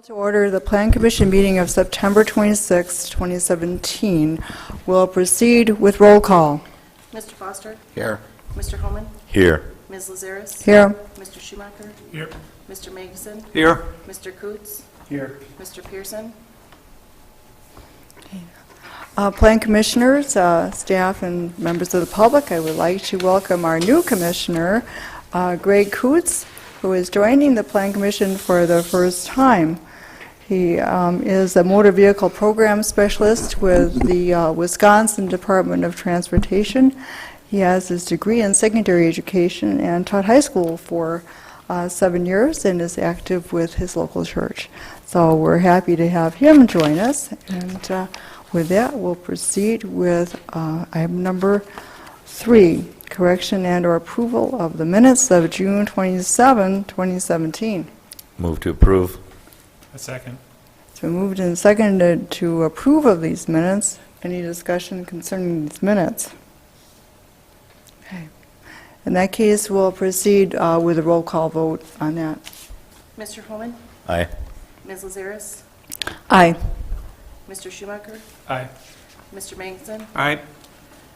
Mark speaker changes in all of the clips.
Speaker 1: To order the Plan Commission meeting of September 26, 2017. We'll proceed with roll call.
Speaker 2: Mr. Foster?
Speaker 3: Here.
Speaker 2: Mr. Holman?
Speaker 3: Here.
Speaker 2: Ms. Lazaris?
Speaker 1: Here.
Speaker 2: Mr. Schumacher?
Speaker 3: Here.
Speaker 2: Mr. Magnuson?
Speaker 3: Here.
Speaker 2: Mr. Coots?
Speaker 3: Here.
Speaker 2: Mr. Pearson?
Speaker 1: Plan Commissioners, staff, and members of the public, I would like to welcome our new commissioner, Greg Coots, who is joining the Plan Commission for the first time. He is a motor vehicle program specialist with the Wisconsin Department of Transportation. He has his degree in secondary education and taught high school for 7 years and is active with his local church. So we're happy to have him join us. And with that, we'll proceed with item number 3, correction and or approval of the minutes of June 27, 2017.
Speaker 3: Move to approve.
Speaker 4: A second.
Speaker 1: It's been moved and seconded to approve of these minutes. Any discussion concerning these minutes? Okay. In that case, we'll proceed with a roll call vote on that.
Speaker 2: Mr. Holman?
Speaker 3: Aye.
Speaker 2: Ms. Lazaris?
Speaker 1: Aye.
Speaker 2: Mr. Schumacher?
Speaker 4: Aye.
Speaker 2: Mr. Magnuson?
Speaker 4: Aye.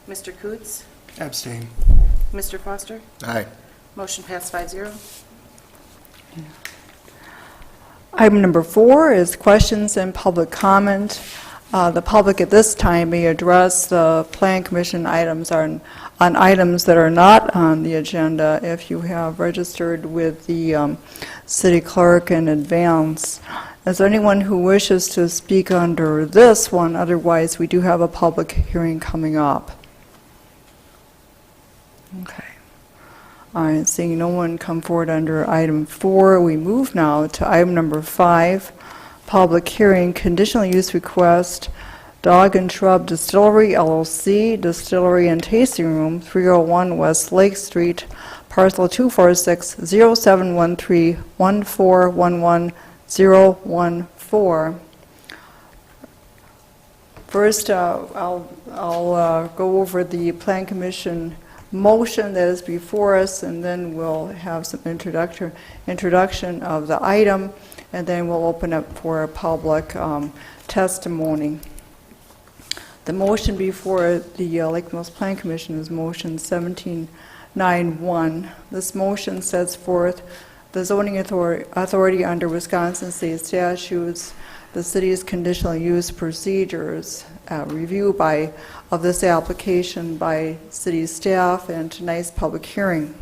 Speaker 2: Mr. Coots?
Speaker 4: Abstain.
Speaker 2: Mr. Foster?
Speaker 3: Aye.
Speaker 2: Motion passed 5-0.
Speaker 1: Item number 4 is questions and public comment. The public at this time may address the Plan Commission items on items that are not on the agenda if you have registered with the city clerk in advance. Is there anyone who wishes to speak under this one? Otherwise, we do have a public hearing coming up. Okay. All right, seeing no one come forward under item 4, we move now to item number 5, public hearing, conditional use request, Dog and Shrub Distillery, LLC, Distillery and Tasting Room, 301 West Lake Street, parcel 246-0713-1411014. First, I'll go over the Plan Commission motion that is before us, and then we'll have some introduction of the item, and then we'll open up for a public testimony. The motion before the Lake Mills Plan Commission is motion 1791. This motion sets forth the zoning authority under Wisconsin state statutes, the city's conditional use procedures, review of this application by city staff, and tonight's public hearing.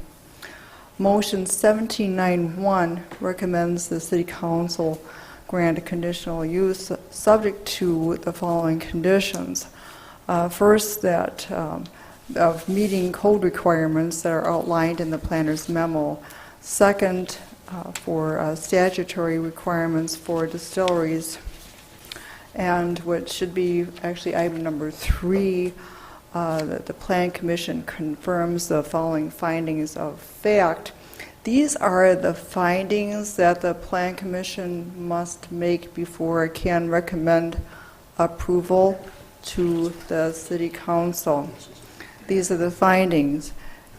Speaker 1: Motion 1791 recommends the city council grant a conditional use subject to the following conditions. First, that of meeting code requirements that are outlined in the planner's memo. Second, for statutory requirements for distilleries. And what should be actually item number 3, that the Plan Commission confirms the following findings of fact. These are the findings that the Plan Commission must make before it can recommend approval to the City Council. These are the findings.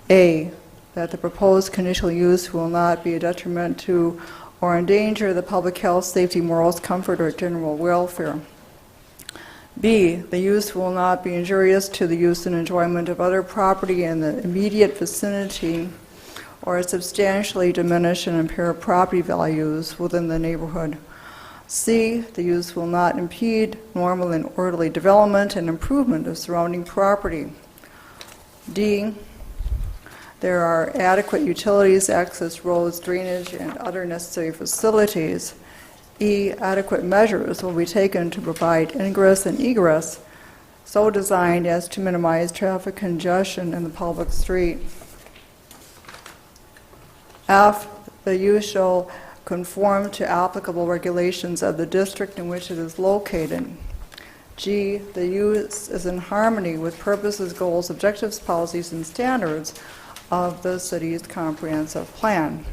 Speaker 1: A, that the proposed conditional use will not be a detriment to or endanger the public health, safety, morals, comfort, or general welfare. B, the use will not be injurious to the use and enjoyment of other property in the immediate vicinity or substantially diminish and impair property values within the neighborhood. C, the use will not impede normal and orderly development and improvement of surrounding property. D, there are adequate utilities, access roads, drainage, and other necessary facilities. E, adequate measures will be taken to provide ingress and egress so designed as to minimize traffic congestion in the public street. F, the use shall conform to applicable regulations of the district in which it is located. G, the use is in harmony with purposes, goals, objectives, policies, and standards of the city's comprehensive plan.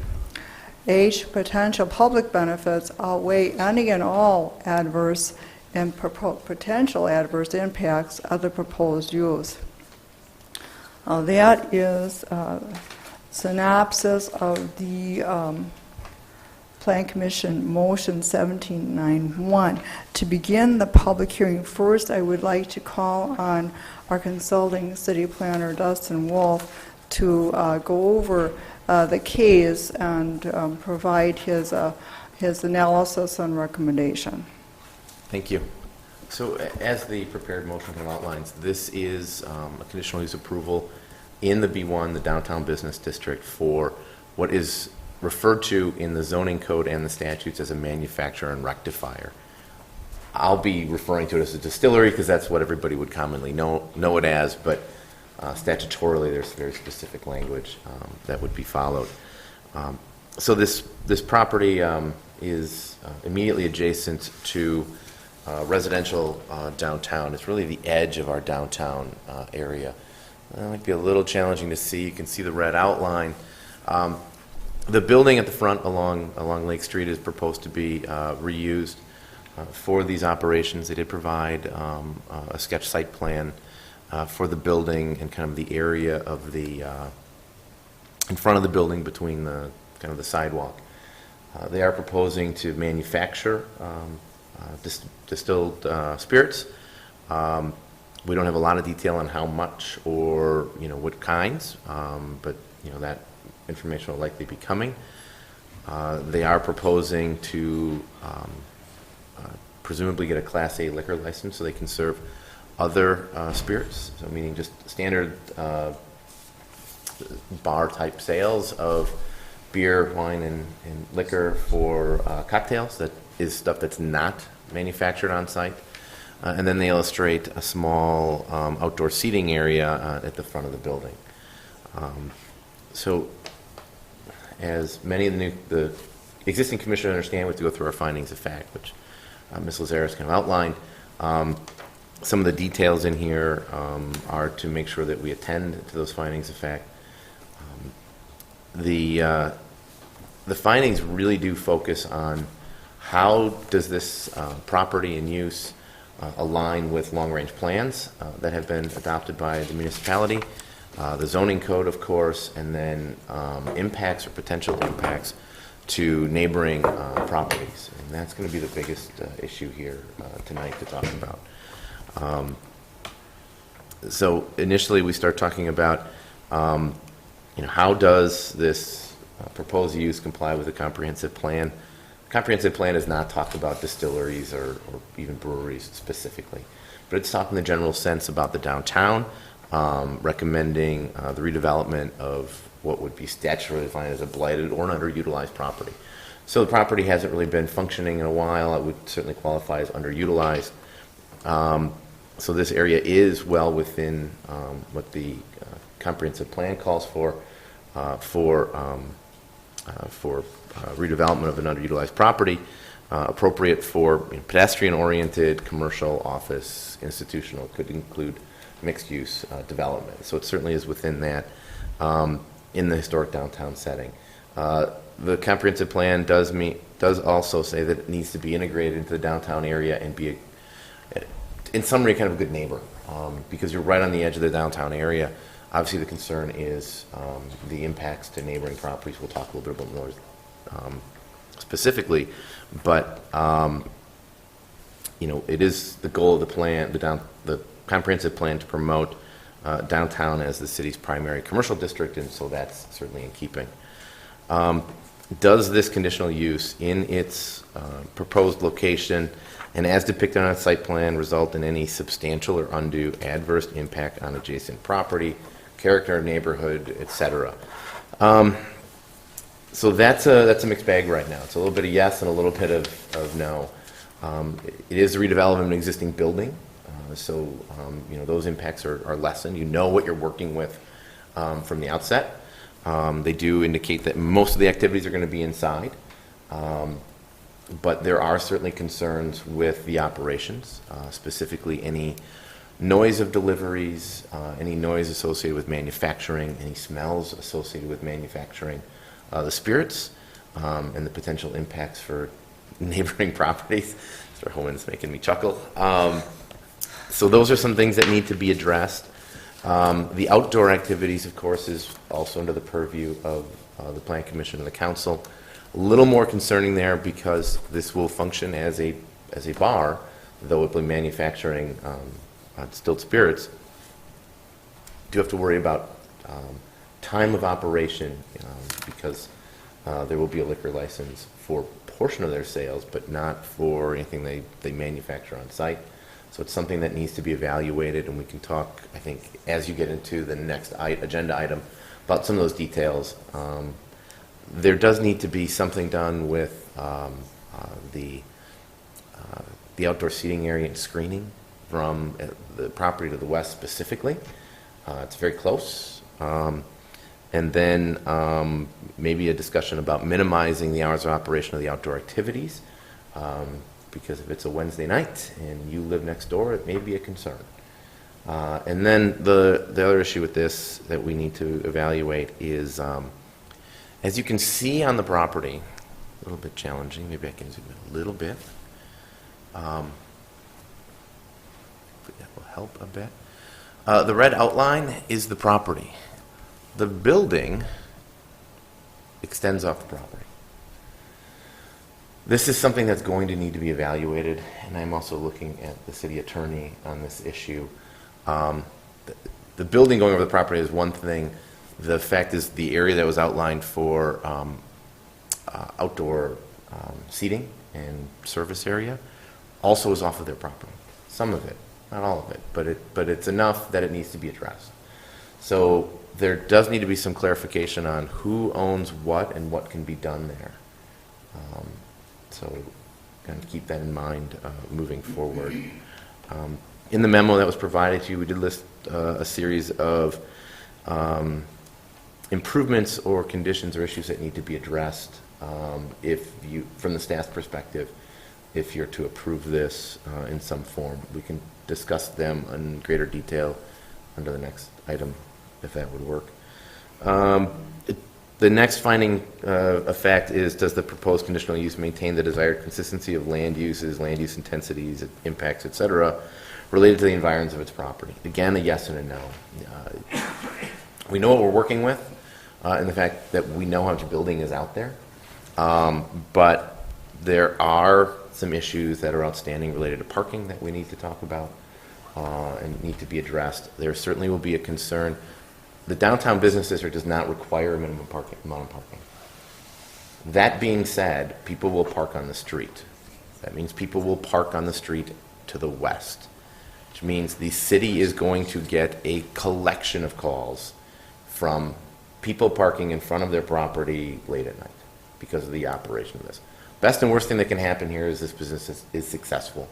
Speaker 1: H, potential public benefits outweigh any and all adverse and potential adverse impacts of the proposed use. That is synopsis of the Plan Commission Motion 1791. To begin the public hearing, first I would like to call on our consulting city planner, Dustin Wolff, to go over the case and provide his analysis and recommendation.
Speaker 3: Thank you. So as the prepared motion kind of outlines, this is a conditional use approval in the B1, the downtown business district, for what is referred to in the zoning code and the statutes as a manufacturer and rectifier. I'll be referring to it as a distillery because that's what everybody would commonly know it as, but statutorily there's very specific language that would be followed. So this property is immediately adjacent to residential downtown. It's really the edge of our downtown area. It might be a little challenging to see. You can see the red outline. The building at the front along Lake Street is proposed to be reused for these operations. They did provide a sketch site plan for the building and kind of the area of the in front of the building between the kind of the sidewalk. They are proposing to manufacture distilled spirits. We don't have a lot of detail on how much or what kinds, but that information will likely be coming. They are proposing to presumably get a Class A liquor license so they can serve other spirits, so meaning just standard bar-type sales of beer, wine, and liquor for cocktails. That is stuff that's not manufactured on site. And then they illustrate a small outdoor seating area at the front of the building. So as many of the existing commissioners understand, we have to go through our findings of fact, which Ms. Lazares kind of outlined. Some of the details in here are to make sure that we attend to those findings of fact. The findings really do focus on how does this property and use align with long-range plans that have been adopted by the municipality, the zoning code, of course, and then impacts or potential impacts to neighboring properties. And that's going to be the biggest issue here tonight to talk about. So initially we start talking about how does this proposed use comply with the comprehensive plan. The comprehensive plan has not talked about distilleries or even breweries specifically, but it's talking in the general sense about the downtown, recommending the redevelopment of what would be statutorily defined as a blighted or an underutilized property. So the property hasn't really been functioning in a while. It would certainly qualify as underutilized. So this area is well within what the comprehensive plan calls for redevelopment of an underutilized property, appropriate for pedestrian-oriented commercial, office, institutional, could include mixed-use development. So it certainly is within that in the historic downtown setting. The comprehensive plan does also say that it needs to be integrated into the downtown area and be, in summary, kind of a good neighbor, because you're right on the edge of the downtown area. Obviously, the concern is the impacts to neighboring properties. We'll talk a little bit about more specifically, but it is the goal of the plan, the comprehensive plan, to promote downtown as the city's primary commercial district, and so that's certainly in keeping. Does this conditional use in its proposed location and as depicted on a site plan result in any substantial or undue adverse impact on adjacent property, character of neighborhood, etc.? So that's a mixed bag right now. It's a little bit of yes and a little bit of no. It is a redevelopment of an existing building, so those impacts are lessened. You know what you're working with from the outset. They do indicate that most of the activities are going to be inside, but there are certainly concerns with the operations, specifically any noise of deliveries, any noise associated with manufacturing, any smells associated with manufacturing the spirits, and the potential impacts for neighboring properties. Mr. Hohen's making me chuckle. So those are some things that need to be addressed. The outdoor activities, of course, is also under the purview of the Plan Commission and the Council. A little more concerning there because this will function as a bar, though it will be manufacturing distilled spirits. Do have to worry about time of operation because there will be a liquor license for a portion of their sales, but not for anything they manufacture on site. So it's something that needs to be evaluated, and we can talk, I think, as you get into the next agenda item about some of those details. There does need to be something done with the outdoor seating area and screening from the property to the west specifically. It's very close. And then maybe a discussion about minimizing the hours of operation of the outdoor activities, because if it's a Wednesday night and you live next door, it may be a concern. And then the other issue with this that we need to evaluate is, as you can see on the property, a little bit challenging, maybe I can zoom in a little bit. That will help a bit. The red outline is the property. The building extends off the property. This is something that's going to need to be evaluated, and I'm also looking at the city attorney on this issue. The building going over the property is one thing. The fact is the area that was outlined for outdoor seating and service area also is off of their property. Some of it, not all of it, but it's enough that it needs to be addressed. So there does need to be some clarification on who owns what and what can be done there. So kind of keep that in mind moving forward. In the memo that was provided to you, we did list a series of improvements or conditions or issues that need to be addressed if you, from the staff's perspective, if you're to approve this in some form. We can discuss them in greater detail under the next item, if that would work. The next finding of fact is, does the proposed conditional use maintain the desired consistency of land uses, land use intensities, impacts, et cetera, related to the environs of its property? Again, a yes and a no. We know what we're working with, and the fact that we know how much building is out there, but there are some issues that are outstanding related to parking that we need to talk about and need to be addressed. There certainly will be a concern. The downtown business district does not require a minimum amount of parking. That being said, people will park on the street. That means people will park on the street to the west, which means the city is going to get a collection of calls from people parking in front of their property late at night because of the operation of this. Best and worst thing that can happen here is this business is successful.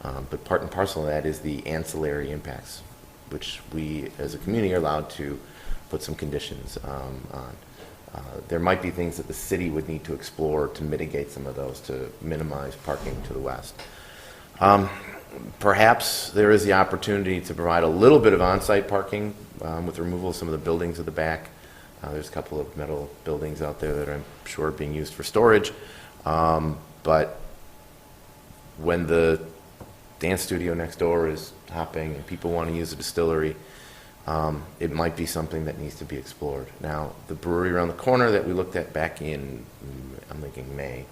Speaker 3: But part and parcel of that is the ancillary impacts, which we as a community are allowed to put some conditions on. There might be things that the city would need to explore to mitigate some of those, to minimize parking to the west. Perhaps there is the opportunity to provide a little bit of on-site parking with removal of some of the buildings at the back. There's a couple of metal buildings out there that I'm sure are being used for storage. But when the dance studio next door is hopping and people want to use a distillery, it might be something that needs to be explored. Now, the brewery around the corner that we looked at back in, I'm thinking May,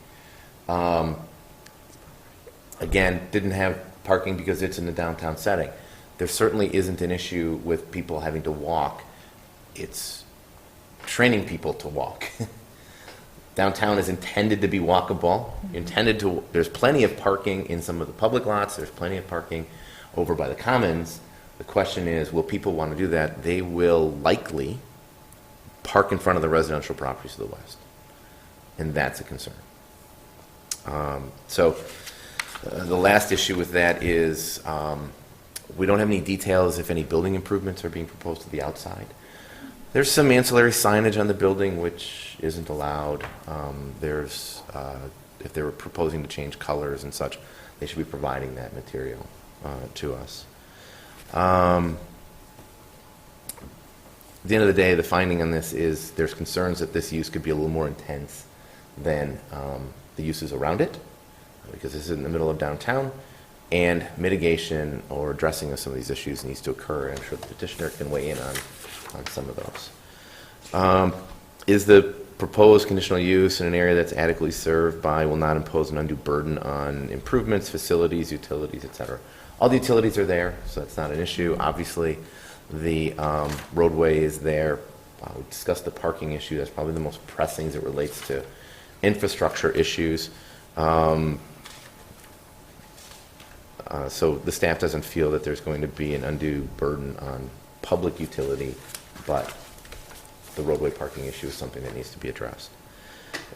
Speaker 3: again, didn't have parking because it's in the downtown setting. There certainly isn't an issue with people having to walk. It's training people to walk. Downtown is intended to be walkable. There's plenty of parking in some of the public lots. There's plenty of parking over by the commons. The question is, will people want to do that? They will likely park in front of the residential properties to the west. And that's a concern. The last issue with that is we don't have any details if any building improvements are being proposed to the outside. There's some ancillary signage on the building which isn't allowed. If they were proposing to change colors and such, they should be providing that material to us. At the end of the day, the finding on this is there's concerns that this use could be a little more intense than the uses around it, because this is in the middle of downtown, and mitigation or addressing of some of these issues needs to occur. I'm sure the petitioner can weigh in on some of those. Is the proposed conditional use in an area that's adequately served by will not impose an undue burden on improvements, facilities, utilities, et cetera. All the utilities are there, so that's not an issue. Obviously, the roadway is there. We discussed the parking issue. That's probably the most pressing as it relates to infrastructure issues. So the staff doesn't feel that there's going to be an undue burden on public utility, but the roadway parking issue is something that needs to be addressed.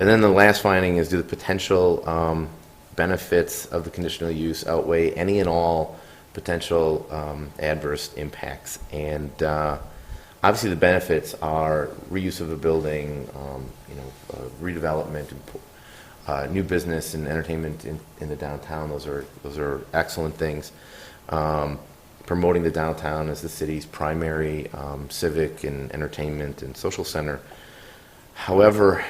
Speaker 3: And then the last finding is, do the potential benefits of the conditional use outweigh any and all potential adverse impacts? And obviously the benefits are reuse of a building, redevelopment, new business and entertainment in the downtown. Those are excellent things. Promoting the downtown as the city's primary civic and entertainment and social center. However,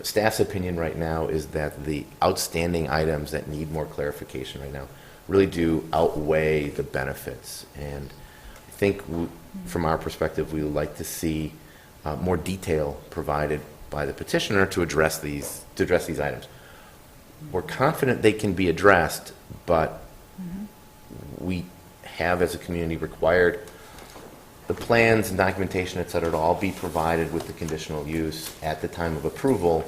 Speaker 3: staff's opinion right now is that the outstanding items that need more clarification right now really do outweigh the benefits. And I think from our perspective, we would like to see more detail provided by the petitioner to address these items. We're confident they can be addressed, but we have as a community required the plans and documentation, et cetera, to all be provided with the conditional use at the time of approval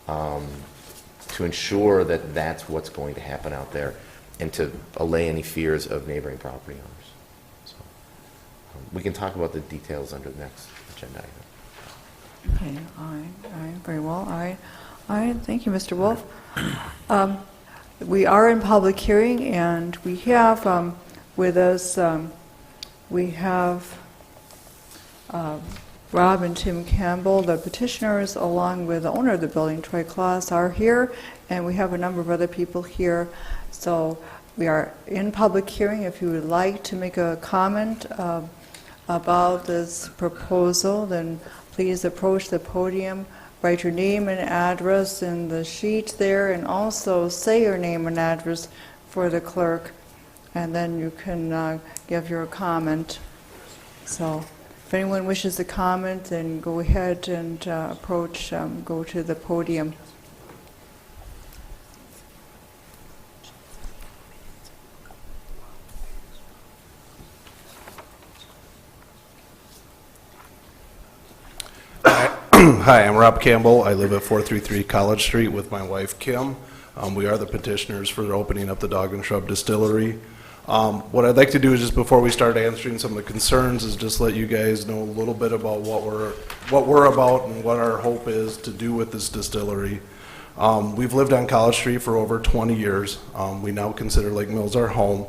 Speaker 3: to ensure that that's what's going to happen out there and to allay any fears of neighboring property owners. So we can talk about the details under the next agenda item.
Speaker 1: Okay, all right, very well, all right, thank you, Mr. Wolff. We are in public hearing, and we have with us, we have Rob and Tim Campbell, the petitioners, along with the owner of the building, Troy Claus, are here, and we have a number of other people here. So we are in public hearing. If you would like to make a comment about this proposal, then please approach the podium, write your name and address in the sheet there, and also say your name and address for the clerk, and then you can give your comment. So if anyone wishes to comment, then go ahead and approach, go to the podium.
Speaker 5: Hi, I'm Rob Campbell. I live at 433 College Street with my wife, Kim. We are the petitioners for opening up the Dog and Shrub Distillery. What I'd like to do is, just before we start answering some of the concerns, is just let you guys know a little bit about what we're about and what our hope is to do with this distillery. We've lived on College Street for over 20 years. We now consider Lake Mills our home.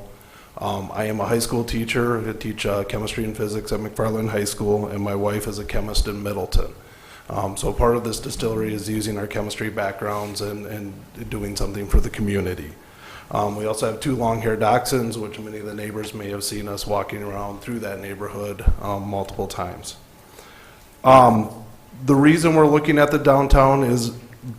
Speaker 5: I am a high school teacher. I teach chemistry and physics at McFarland High School, and my wife is a chemist in Middleton. So part of this distillery is using our chemistry backgrounds and doing something for the community. We also have 2 long-haired dachshunds, which many of the neighbors may have seen us walking around through that neighborhood multiple times. The reason we're looking at the downtown is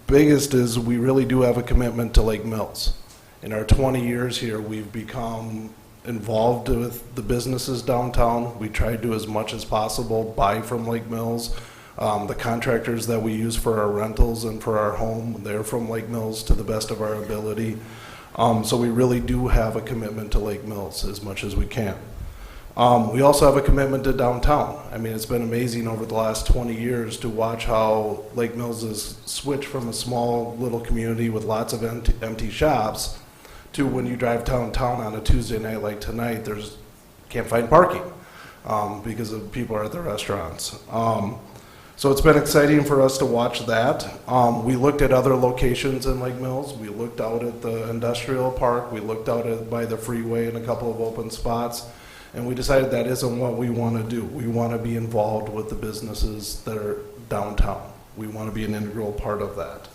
Speaker 5: we really do have a commitment to Lake Mills. In our 20 years here, we've become involved with the businesses downtown. We try to do as much as possible, buy from Lake Mills. The contractors that we use for our rentals and for our home, they're from Lake Mills to the best of our ability. So we really do have a commitment to Lake Mills as much as we can. We also have a commitment to downtown. I mean, it's been amazing over the last 20 years to watch how Lake Mills has switched from a small little community with lots of empty shops to when you drive downtown on a Tuesday night like tonight, can't find parking because of people are at the restaurants. So it's been exciting for us to watch that. We looked at other locations in Lake Mills. We looked out at the industrial park. We looked out by the freeway in a couple of open spots. And we decided that isn't what we want to do. We want to be involved with the businesses that are downtown. We want to be an integral part of that.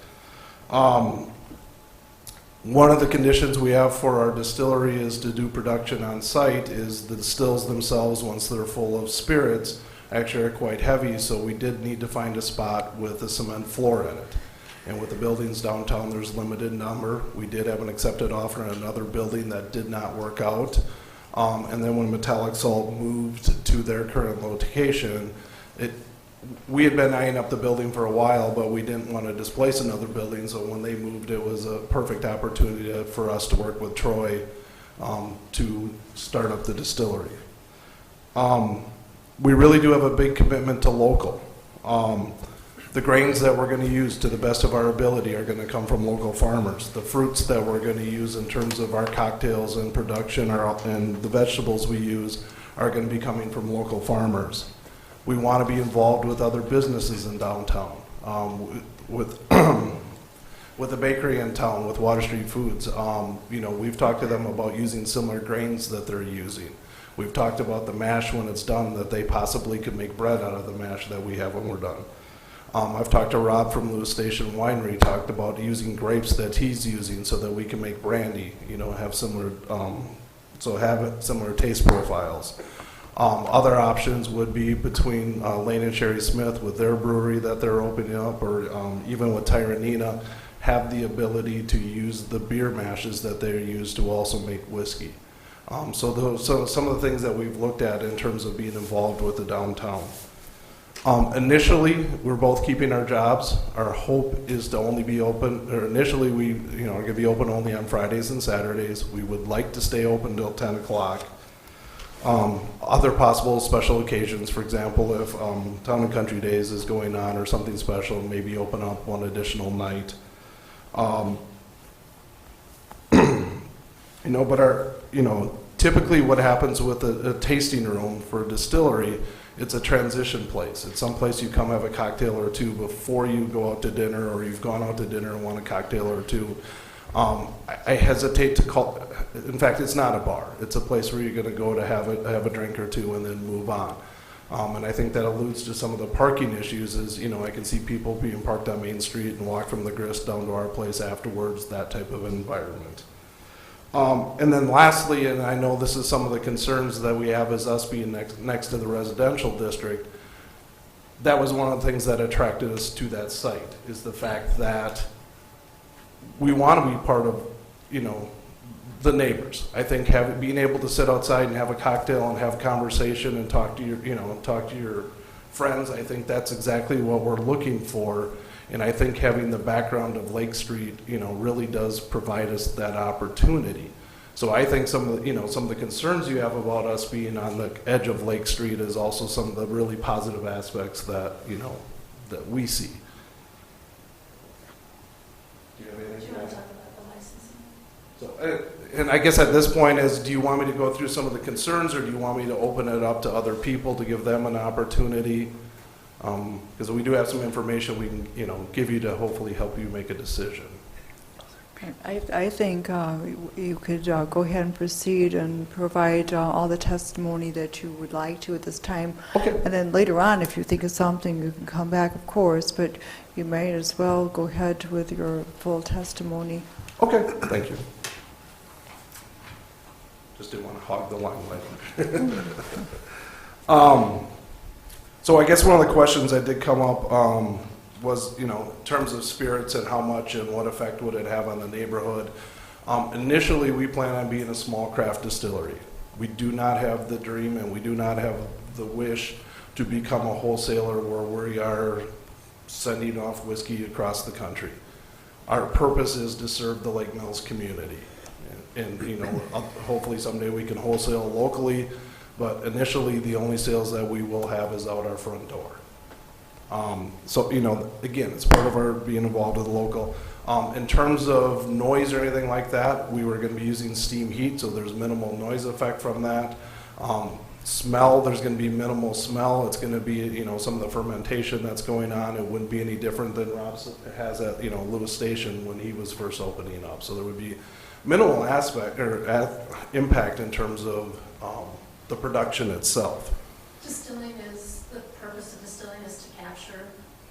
Speaker 5: One of the conditions we have for our distillery is to do production on site is the stills themselves, once they're full of spirits, actually are quite heavy, so we did need to find a spot with a cement floor in it. And with the buildings downtown, there's limited number. We did have an accepted offer in another building that did not work out. And then when Metallic Salt moved to their current location, it we had been eyeing up the building for a while, but we didn't want to displace another building, so when they moved, it was a perfect opportunity for us to work with Troy to start up the distillery. We really do have a big commitment to local. The grains that we're going to use to the best of our ability are going to come from local farmers. The fruits that we're going to use in terms of our cocktails and production and the vegetables we use are going to be coming from local farmers. We want to be involved with other businesses in downtown, with a bakery in town, with Water Street Foods. We've talked to them about using similar grains that they're using. We've talked about the mash when it's done, that they possibly could make bread out of the mash that we have when we're done. I've talked to Rob from Lewis Station Winery, talked about using grapes that he's using so that we can make brandy, have similar, similar taste profiles. Other options would be between Lane and Sherry Smith with their brewery that they're opening up, or even with Tyranina, have the ability to use the beer mashes that they use to also make whiskey. So some of the things that we've looked at in terms of being involved with the downtown. Initially, we're both keeping our jobs. Our hope is to only be open, or initially we, are going to be open only on Fridays and Saturdays. We would like to stay open till 10 o'clock. Other possible special occasions, for example, if Town and Country Days is going on or something special, maybe open up one additional night. Typically what happens with a tasting room for a distillery, it's a transition place. It's some place you come have a cocktail or two before you go out to dinner, or you've gone out to dinner and want a cocktail or two. I hesitate to call, in fact, it's not a bar. It's a place where you're going to go to have a drink or two and then move on. And I think that alludes to some of the parking issues is, I can see people being parked on Main Street and walk from the grist down to our place afterwards, that type of environment. And then lastly, and I know this is some of the concerns that we have as us being next to the residential district, that was one of the things that attracted us to that site, is the fact that we want to be part of, the neighbors. I think being able to sit outside and have a cocktail and have conversation and talk to your friends, I think that's exactly what we're looking for. And I think having the background of Lake Street, really does provide us that opportunity. So I think some of the concerns you have about us being on the edge of Lake Street is also some of the really positive aspects that, that we see. Do you have anything?
Speaker 6: Do you want to talk about the licensing?
Speaker 5: So, and I guess at this point is, do you want me to go through some of the concerns, or do you want me to open it up to other people to give them an opportunity? Because we do have some information we can, give you to hopefully help you make a decision.
Speaker 1: I think you could go ahead and proceed and provide all the testimony that you would like to at this time.
Speaker 5: Okay.
Speaker 1: And then later on, if you think of something, you can come back, of course, but you may as well go ahead with your full testimony.
Speaker 5: Okay, thank you. Just didn't want to hog the limelight. So I guess one of the questions that did come up was, in terms of spirits and how much and what effect would it have on the neighborhood. Initially, we plan on being a small craft distillery. We do not have the dream and we do not have the wish to become a wholesaler where we are sending off whiskey across the country. Our purpose is to serve the Lake Mills community. And hopefully someday we can wholesale locally, but initially the only sales that we will have is out our front door. So, again, it's part of our being involved with the local. In terms of noise or anything like that, we were going to be using steam heat, so there's minimal noise effect from that. Smell, there's going to be minimal smell. It's going to be, some of the fermentation that's going on. It wouldn't be any different than Rob has at, Lewis Station when he was first opening up. So there would be minimal impact in terms of the production itself.
Speaker 6: The purpose of distilling is to capture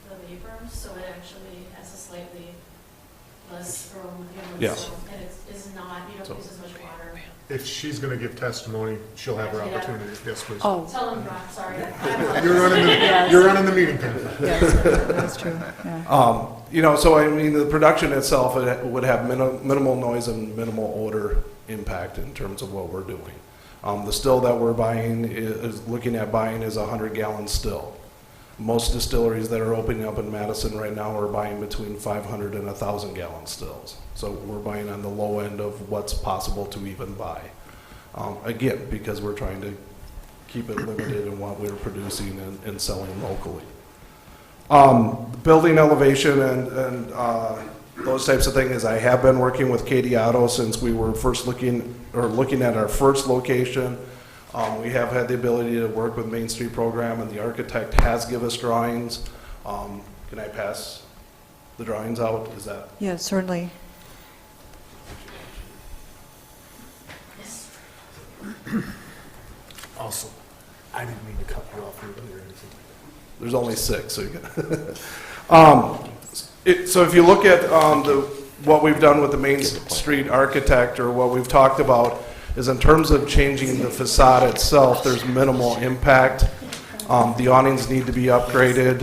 Speaker 6: the vapor, so it actually has a slightly less aroma.
Speaker 5: Yeah.
Speaker 6: And it is not, you don't use as much water.
Speaker 7: If she's going to give testimony, she'll have her
Speaker 6: Yeah.
Speaker 7: opportunity. Yes, please.
Speaker 1: Oh,
Speaker 6: Tell them, Rob, sorry.
Speaker 7: You're running the meeting, Ken.
Speaker 1: yes, that's true, yeah.
Speaker 5: So I mean, the production itself would have minimal noise and minimal odor impact in terms of what we're doing. The still that we're buying is looking at buying is a 100-gallon still. Most distilleries that are opening up in Madison right now are buying between 500 and 1,000 gallon stills. So we're buying on the low end of what's possible to even buy. Again, because we're trying to keep it limited in what we're producing and selling locally. Building elevation and those types of things, I have been working with Katie Otto since we were first looking at our first location. We have had the ability to work with Main Street Program, and the architect has given us drawings. Can I pass the drawings out? Is that?
Speaker 1: Yes, certainly.
Speaker 6: Yes.
Speaker 7: Also, I didn't mean to cut you off earlier.
Speaker 5: There's only 6, so you can. So if you look at what we've done with the Main Street architect, or what we've talked about, is in terms of changing the facade itself, there's minimal impact. The awnings need to be upgraded.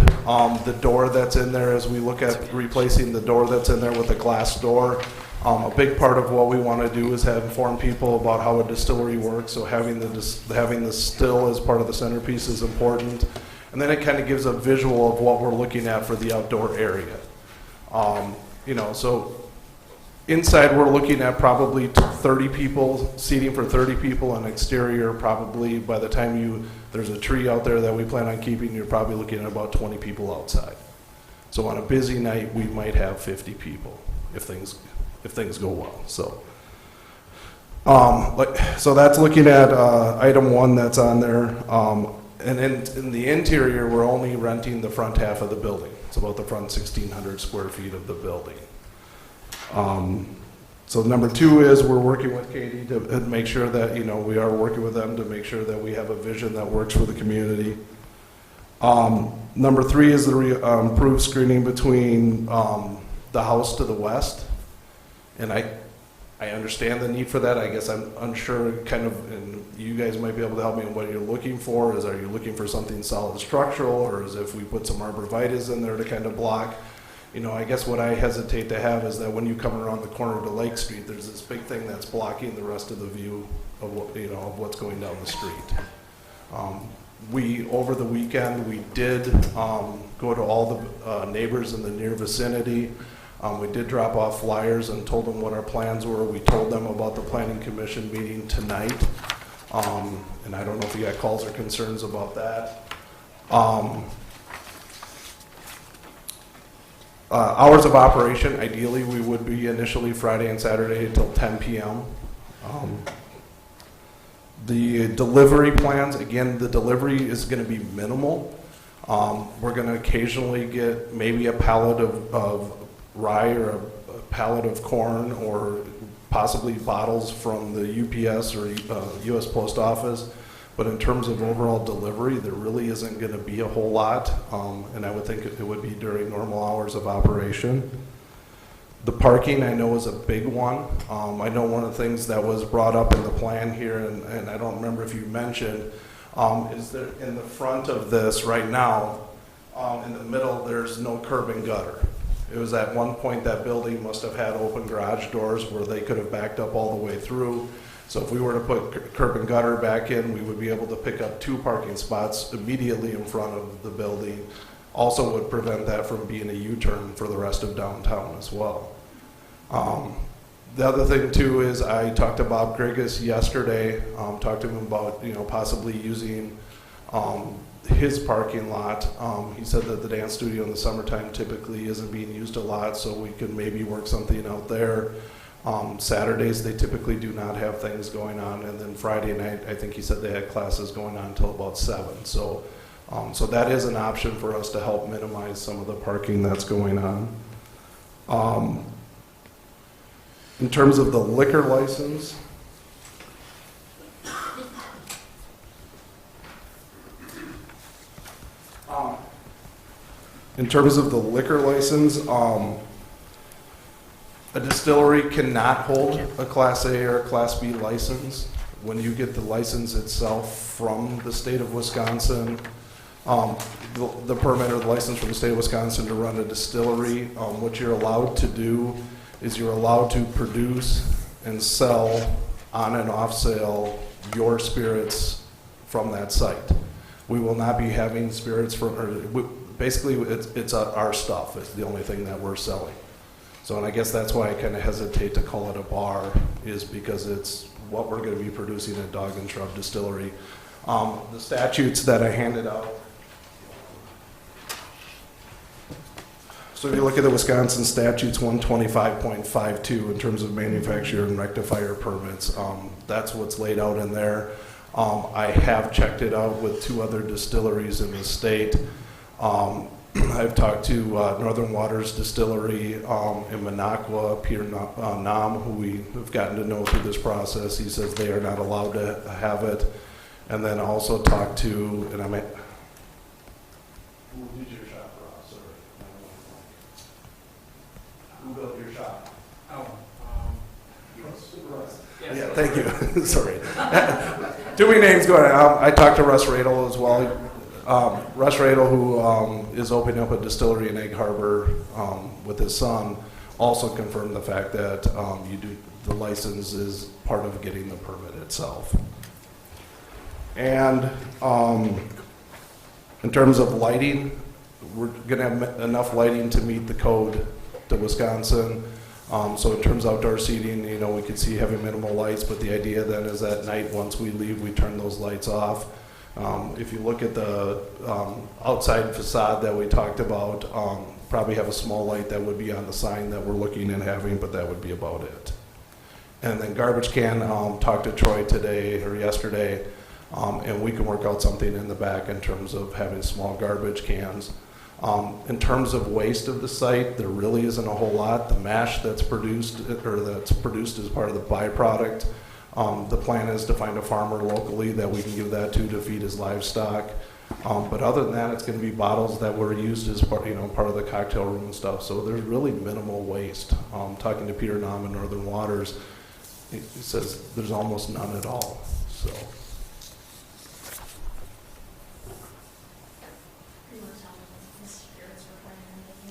Speaker 5: The door that's in there, as we look at replacing the door that's in there with a glass door, a big part of what we want to do is have inform people about how a distillery works. So having the still as part of the centerpiece is important. And then it kind of gives a visual of what we're looking at for the outdoor area. So inside we're looking at probably 30 people, seating for 30 people, and exterior probably by the time there's a tree out there that we plan on keeping, you're probably looking at about 20 people outside. So on a busy night, we might have 50 people if things go well. So that's looking at item 1 that's on there. And in the interior, we're only renting the front half of the building. It's about the front 1,600 square feet of the building. So number 2 is we're working with Katie to make sure that, we are working with them to make sure that we have a vision that works for the community. Number 3 is the improved screening between the house to the west. And I understand the need for that. I guess I'm unsure and you guys might be able to help me in what you're looking for. Are you looking for something solid structural, or is if we put some arborvitaes in there to kind of block? I guess what I hesitate to have is that when you come around the corner to Lake Street, there's this big thing that's blocking the rest of the view of of what's going down the street. Over the weekend, we did go to all the neighbors in the near vicinity. We did drop off flyers and told them what our plans were. We told them about the Planning Commission meeting tonight. And I don't know if you got calls or concerns about that. Hours of operation, ideally, we would be initially Friday and Saturday until 10 p.m. The delivery plans, again, the delivery is going to be minimal. We're going to occasionally get maybe a pallet of rye or a pallet of corn, or possibly bottles from the UPS or U.S. Post Office. But in terms of overall delivery, there really isn't going to be a whole lot, and I would think it would be during normal hours of operation. The parking, I know, is a big one. I know one of the things that was brought up in the plan here, and I don't remember if you mentioned, is that in the front of this right now, in the middle, there's no curb and gutter. It was at one point that building must have had open garage doors where they could have backed up all the way through. So if we were to put curb and gutter back in, we would be able to pick up 2 parking spots immediately in front of the building. Also would prevent that from being a U-turn for the rest of downtown as well. The other thing too is I talked to Bob Grigas yesterday, talked to him about possibly using his parking lot. He said that the dance studio in the summertime typically isn't being used a lot, so we could maybe work something out there. Saturdays, they typically do not have things going on, and then Friday night, I think he said they had classes going on until about 7. So that is an option for us to help minimize some of the parking that's going on. In terms of the liquor license, a distillery cannot hold a Class A or a Class B license. When you get the license itself from the state of Wisconsin, the permit or the license from the state of Wisconsin to run a distillery, what you're allowed to do is you're allowed to produce and sell on and off sale your spirits from that site. We will not be having spirits from, basically, it's our stuff. It's the only thing that we're selling. So, and I guess that's why I kind of hesitate to call it a bar, is because it's what we're going to be producing at Dog and Shrub Distillery. The statutes that I handed out. So if you look at the Wisconsin statutes 125.52 in terms of manufacturer and rectifier permits, that's what's laid out in there. I have checked it out with 2 other distilleries in the state. I've talked to Northern Waters Distillery in Minocqua, Peter Nam, who we have gotten to know through this process. He says they are not allowed to have it. And then also talked to, and I'm at, who's your shop, Ross? Sorry. Who built your shop? Russ. Yeah, thank you. Sorry. Too many names going on. I talked to Russ Radel as well. Russ Radel, who is opening up a distillery in Egg Harbor with his son, also confirmed the fact that the license is part of getting the permit itself. And in terms of lighting, we're going to have enough lighting to meet the code to Wisconsin. So in terms of outdoor seating, we could see having minimal lights, but the idea then is at night, once we leave, we turn those lights off. If you look at the outside facade that we talked about, probably have a small light that would be on the sign that we're looking at having, but that would be about it. And then garbage can, talked to Troy today or yesterday, and we can work out something in the back in terms of having small garbage cans. In terms of waste of the site, there really isn't a whole lot. The mash that's produced as part of the byproduct. The plan is to find a farmer locally that we can give that to feed his livestock. But other than that, it's going to be bottles that were used as part of the cocktail room and stuff. So there's really minimal waste. Talking to Peter Nam in Northern Waters, he says there's almost none at all. So.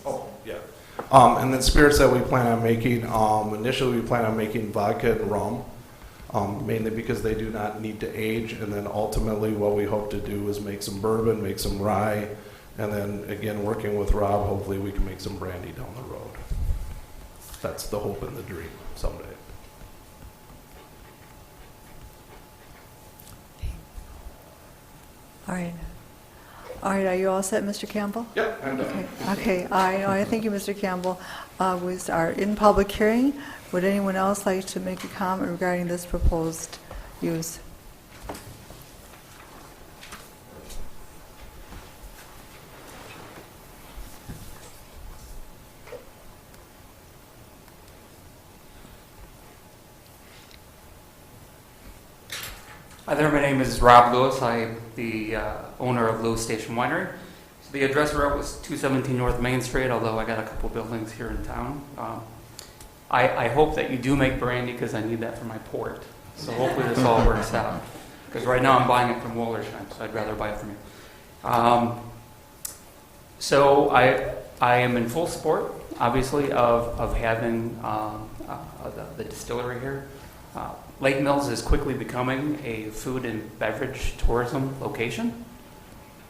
Speaker 5: Oh, yeah. And then spirits that we plan on making, initially we plan on making vodka and rum, mainly because they do not need to age. And then ultimately what we hope to do is make some bourbon, make some rye, and then again, working with Rob, hopefully we can make some brandy down the road. That's the hope and the dream someday.
Speaker 1: All right. All right, are you all set, Mr. Campbell?
Speaker 5: Yep, I'm done.
Speaker 1: Okay, I thank you, Mr. Campbell. We are in public hearing. Would anyone else like to make a comment regarding this proposed use?
Speaker 8: Hi there, my name is Rob Lewis. I'm the owner of Lewis Station Winery. So the address we're at was 217 North Main Street, although I got a couple buildings here in town. I hope that you do make brandy because I need that for my port. So hopefully this all works out. Because right now I'm buying it from Wollersheim, so I'd rather buy it from you. So I am in full support, obviously, of having the distillery here. Lake Mills is quickly becoming a food and beverage tourism location,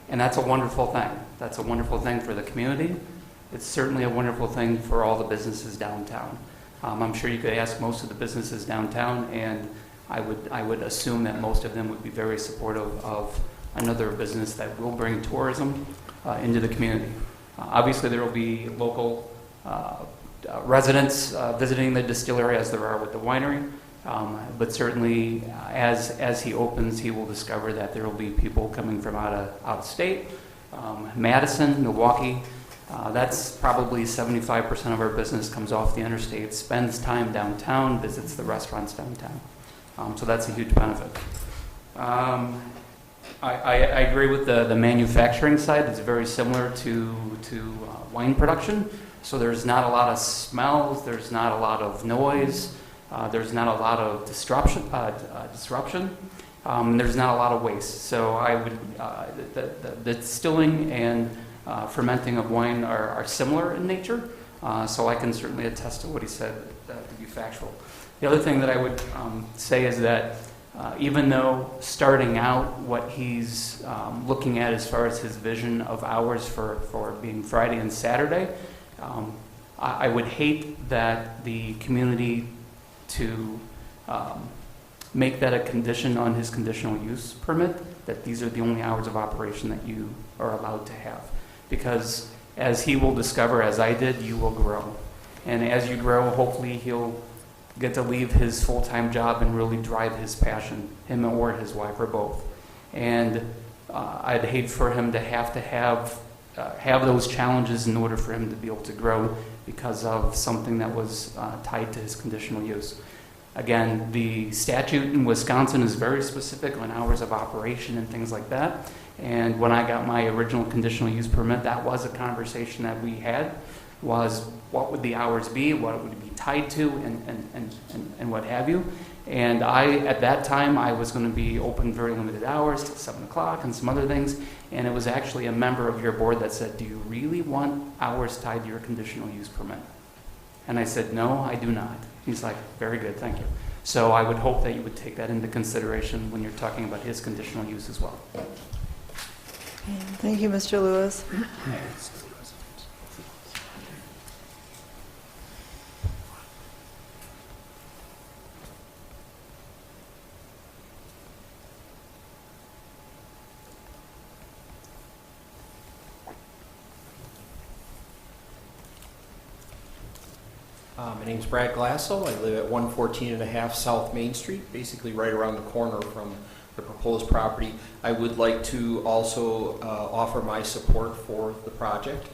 Speaker 8: and that's a wonderful thing. That's a wonderful thing for the community. It's certainly a wonderful thing for all the businesses downtown. I'm sure you could ask most of the businesses downtown, and I would assume that most of them would be very supportive of another business that will bring tourism into the community. Obviously, there will be local residents visiting the distillery, as there are with the winery. But certainly, as he opens, he will discover that there will be people coming from out of state. Madison, Milwaukee, that's probably 75% of our business comes off the interstate, spends time downtown, visits the restaurants downtown. So that's a huge benefit. I agree with the manufacturing side. It's very similar to wine production. So there's not a lot of smells, there's not a lot of noise. There's not a lot of disruption. There's not a lot of waste. So I would the distilling and fermenting of wine are similar in nature. So I can certainly attest to what he said to be factual. The other thing that I would say is that even though starting out what he's looking at as far as his vision of hours for being Friday and Saturday, I would hate that the community to make that a condition on his conditional use permit, that these are the only hours of operation that you are allowed to have. Because as he will discover, as I did, you will grow. And as you grow, hopefully he'll get to leave his full-time job and really drive his passion, him or his wife or both. And I'd hate for him to have those challenges in order for him to be able to grow because of something that was tied to his conditional use. Again, the statute in Wisconsin is very specific on hours of operation and things like that. And when I got my original conditional use permit, that was a conversation that we had, was what would the hours be, what would it be tied to, and what have you. And at that time, I was going to be open very limited hours till 7 o'clock and some other things. And it was actually a member of your board that said, do you really want hours tied to your conditional use permit? And I said, no, I do not. He's like, very good, thank you. So I would hope that you would take that into consideration when you're talking about his conditional use as well.
Speaker 1: Thank you, Mr. Lewis.
Speaker 9: My name's Brad Glassell. I live at 114.5 South Main Street, basically right around the corner from the proposed property. I would like to also offer my support for the project.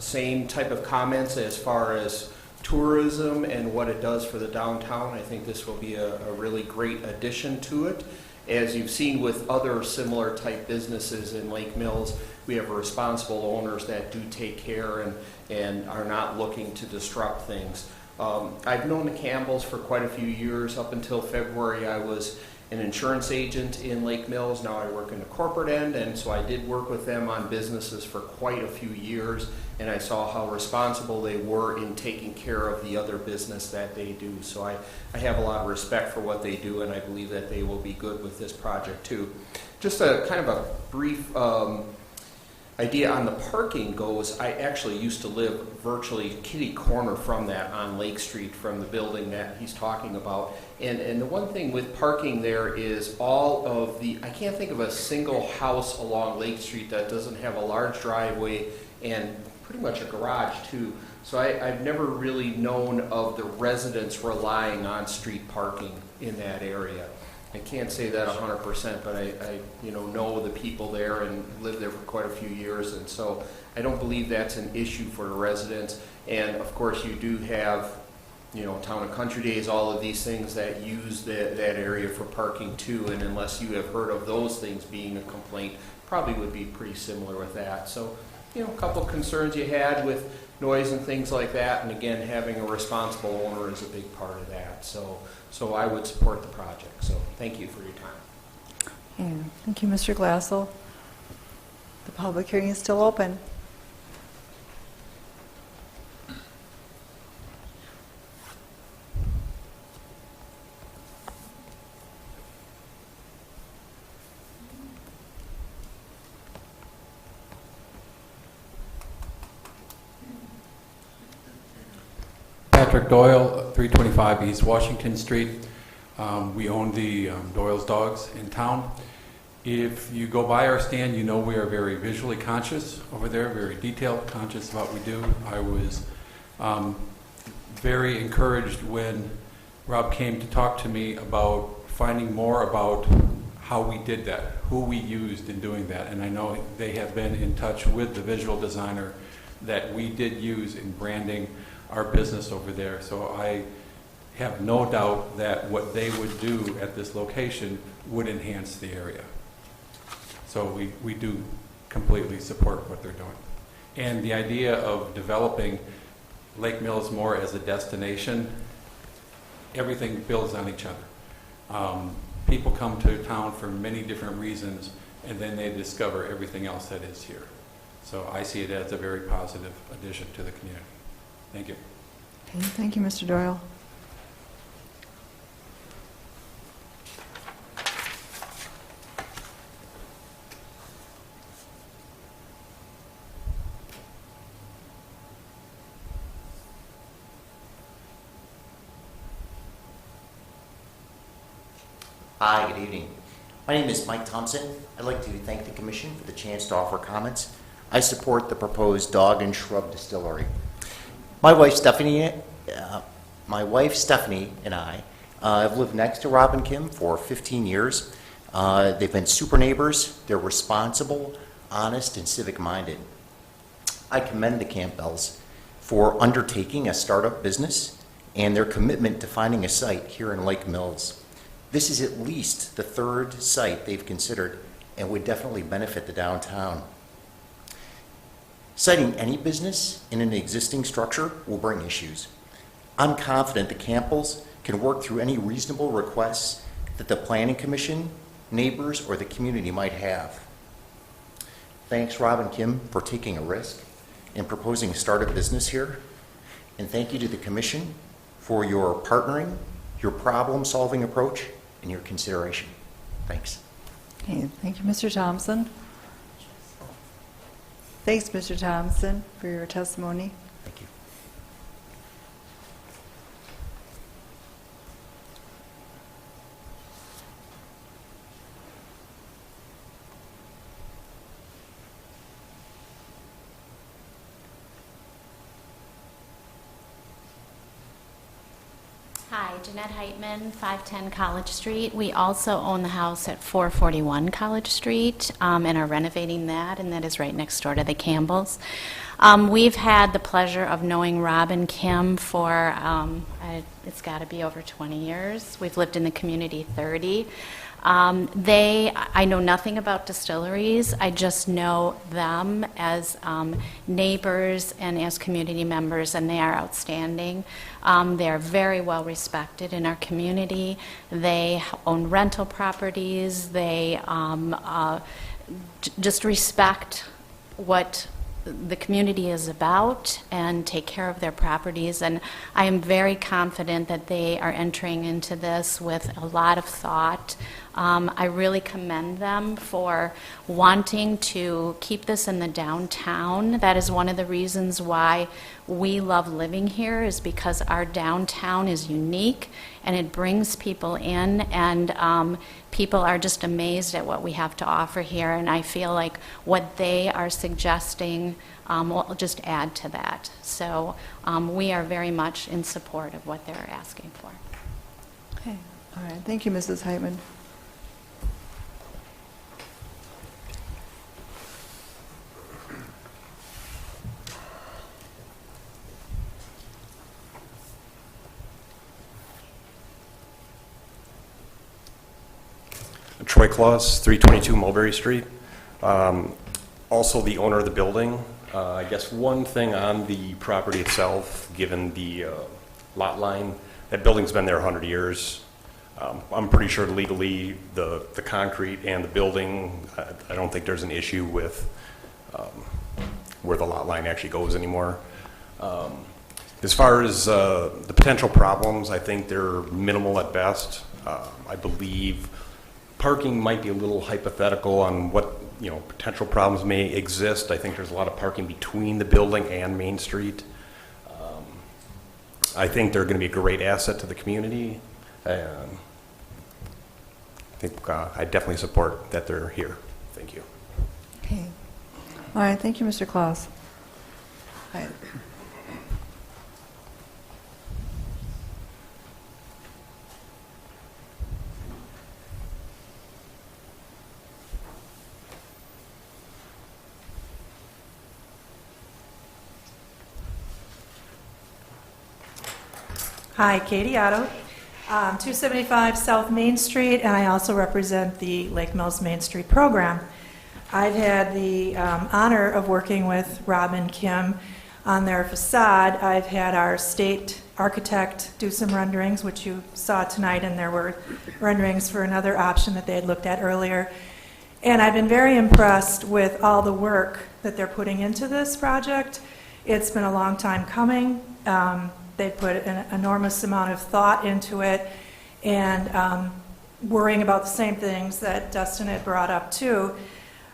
Speaker 9: Same type of comments as far as tourism and what it does for the downtown. I think this will be a really great addition to it. As you've seen with other similar type businesses in Lake Mills, we have responsible owners that do take care and are not looking to disrupt things. I've known the Campbells for quite a few years. Up until February, I was an insurance agent in Lake Mills. Now I work in the corporate end, and so I did work with them on businesses for quite a few years, and I saw how responsible they were in taking care of the other business that they do. So I have a lot of respect for what they do, and I believe that they will be good with this project too. Just a kind of a brief idea on the parking goes, I actually used to live virtually kitty corner from that on Lake Street from the building that he's talking about. And the one thing with parking there is all of the, I can't think of a single house along Lake Street that doesn't have a large driveway and pretty much a garage too. So I've never really known of the residents relying on street parking in that area. I can't say that 100%, but I know the people there and lived there for quite a few years, and so I don't believe that's an issue for the residents. And of course, you do have, Town and Country Days, all of these things that use that area for parking too. And unless you have heard of those things being a complaint, probably would be pretty similar with that. So, a couple of concerns you had with noise and things like that, and again, having a responsible owner is a big part of that. So I would support the project. So thank you for your time.
Speaker 1: Yeah. Thank you, Mr. Glassell. The public hearing is still open.
Speaker 10: Patrick Doyle, 325 East Washington Street. We own the Doyle's Dogs in town. If you go by our stand, you know we are very visually conscious over there, very detail conscious of what we do. I was very encouraged when Rob came to talk to me about finding more about how we did that, who we used in doing that. And I know they have been in touch with the visual designer that we did use in branding our business over there. So I have no doubt that what they would do at this location would enhance the area. So we do completely support what they're doing. And the idea of developing Lake Mills more as a destination, everything builds on each other. People come to town for many different reasons, and then they discover everything else that is here. So I see it as a very positive addition to the community. Thank you.
Speaker 1: Okay, thank you, Mr. Doyle.
Speaker 11: Hi, good evening. My name is Mike Thompson. I'd like to thank the Commission for the chance to offer comments. I support the proposed dog and shrub distillery. My wife Stephanie and I have lived next to Rob and Kim for 15 years. They've been super neighbors. They're responsible, honest, and civic-minded. I commend the Campbells for undertaking a startup business and their commitment to finding a site here in Lake Mills. This is at least the third site they've considered and would definitely benefit the downtown. Citing any business in an existing structure will bring issues. I'm confident the Campbells can work through any reasonable requests that the Planning Commission, neighbors, or the community might have. Thanks, Rob and Kim, for taking a risk and proposing a startup business here. And thank you to the Commission for your partnering, your problem-solving approach, and your consideration. Thanks.
Speaker 1: Okay, thank you, Mr. Thompson. Thanks, Mr. Thompson, for your testimony.
Speaker 11: Thank you.
Speaker 12: Hi, Jeanette Heitman, 510 College Street. We also own the house at 441 College Street and are renovating that, and that is right next door to the Campbells. We've had the pleasure of knowing Rob and Kim for, it's got to be over 20 years. We've lived in the community 30. I know nothing about distilleries. I just know them as neighbors and as community members, and they are outstanding. They are very well respected in our community. They own rental properties. They just respect what the community is about and take care of their properties, and I am very confident that they are entering into this with a lot of thought. I really commend them for wanting to keep this in the downtown. That is one of the reasons why we love living here, is because our downtown is unique and it brings people in, and people are just amazed at what we have to offer here, and I feel like what they are suggesting will just add to that. So we are very much in support of what they're asking for.
Speaker 1: Okay, all right, thank you, Mrs. Heitman.
Speaker 13: Troy Claus, 322 Mulberry Street. Also the owner of the building. I guess one thing on the property itself, given the lot line, that building's been there 100 years. I'm pretty sure legally the concrete and the building, I don't think there's an issue with where the lot line actually goes anymore. As far as the potential problems, I think they're minimal at best. I believe parking might be a little hypothetical on what potential problems may exist. I think there's a lot of parking between the building and Main Street. I think they're going to be a great asset to the community. I think I definitely support that they're here. Thank you.
Speaker 1: Okay. All right, thank you, Mr. Claus. All right.
Speaker 14: Hi, Katie Otto, 275 South Main Street, and I also represent the Lake Mills Main Street program. I've had the honor of working with Rob and Kim on their facade. I've had our state architect do some renderings, which you saw tonight, and there were renderings for another option that they had looked at earlier. And I've been very impressed with all the work that they're putting into this project. It's been a long time coming. They put an enormous amount of thought into it, and worrying about the same things that Dustin had brought up too.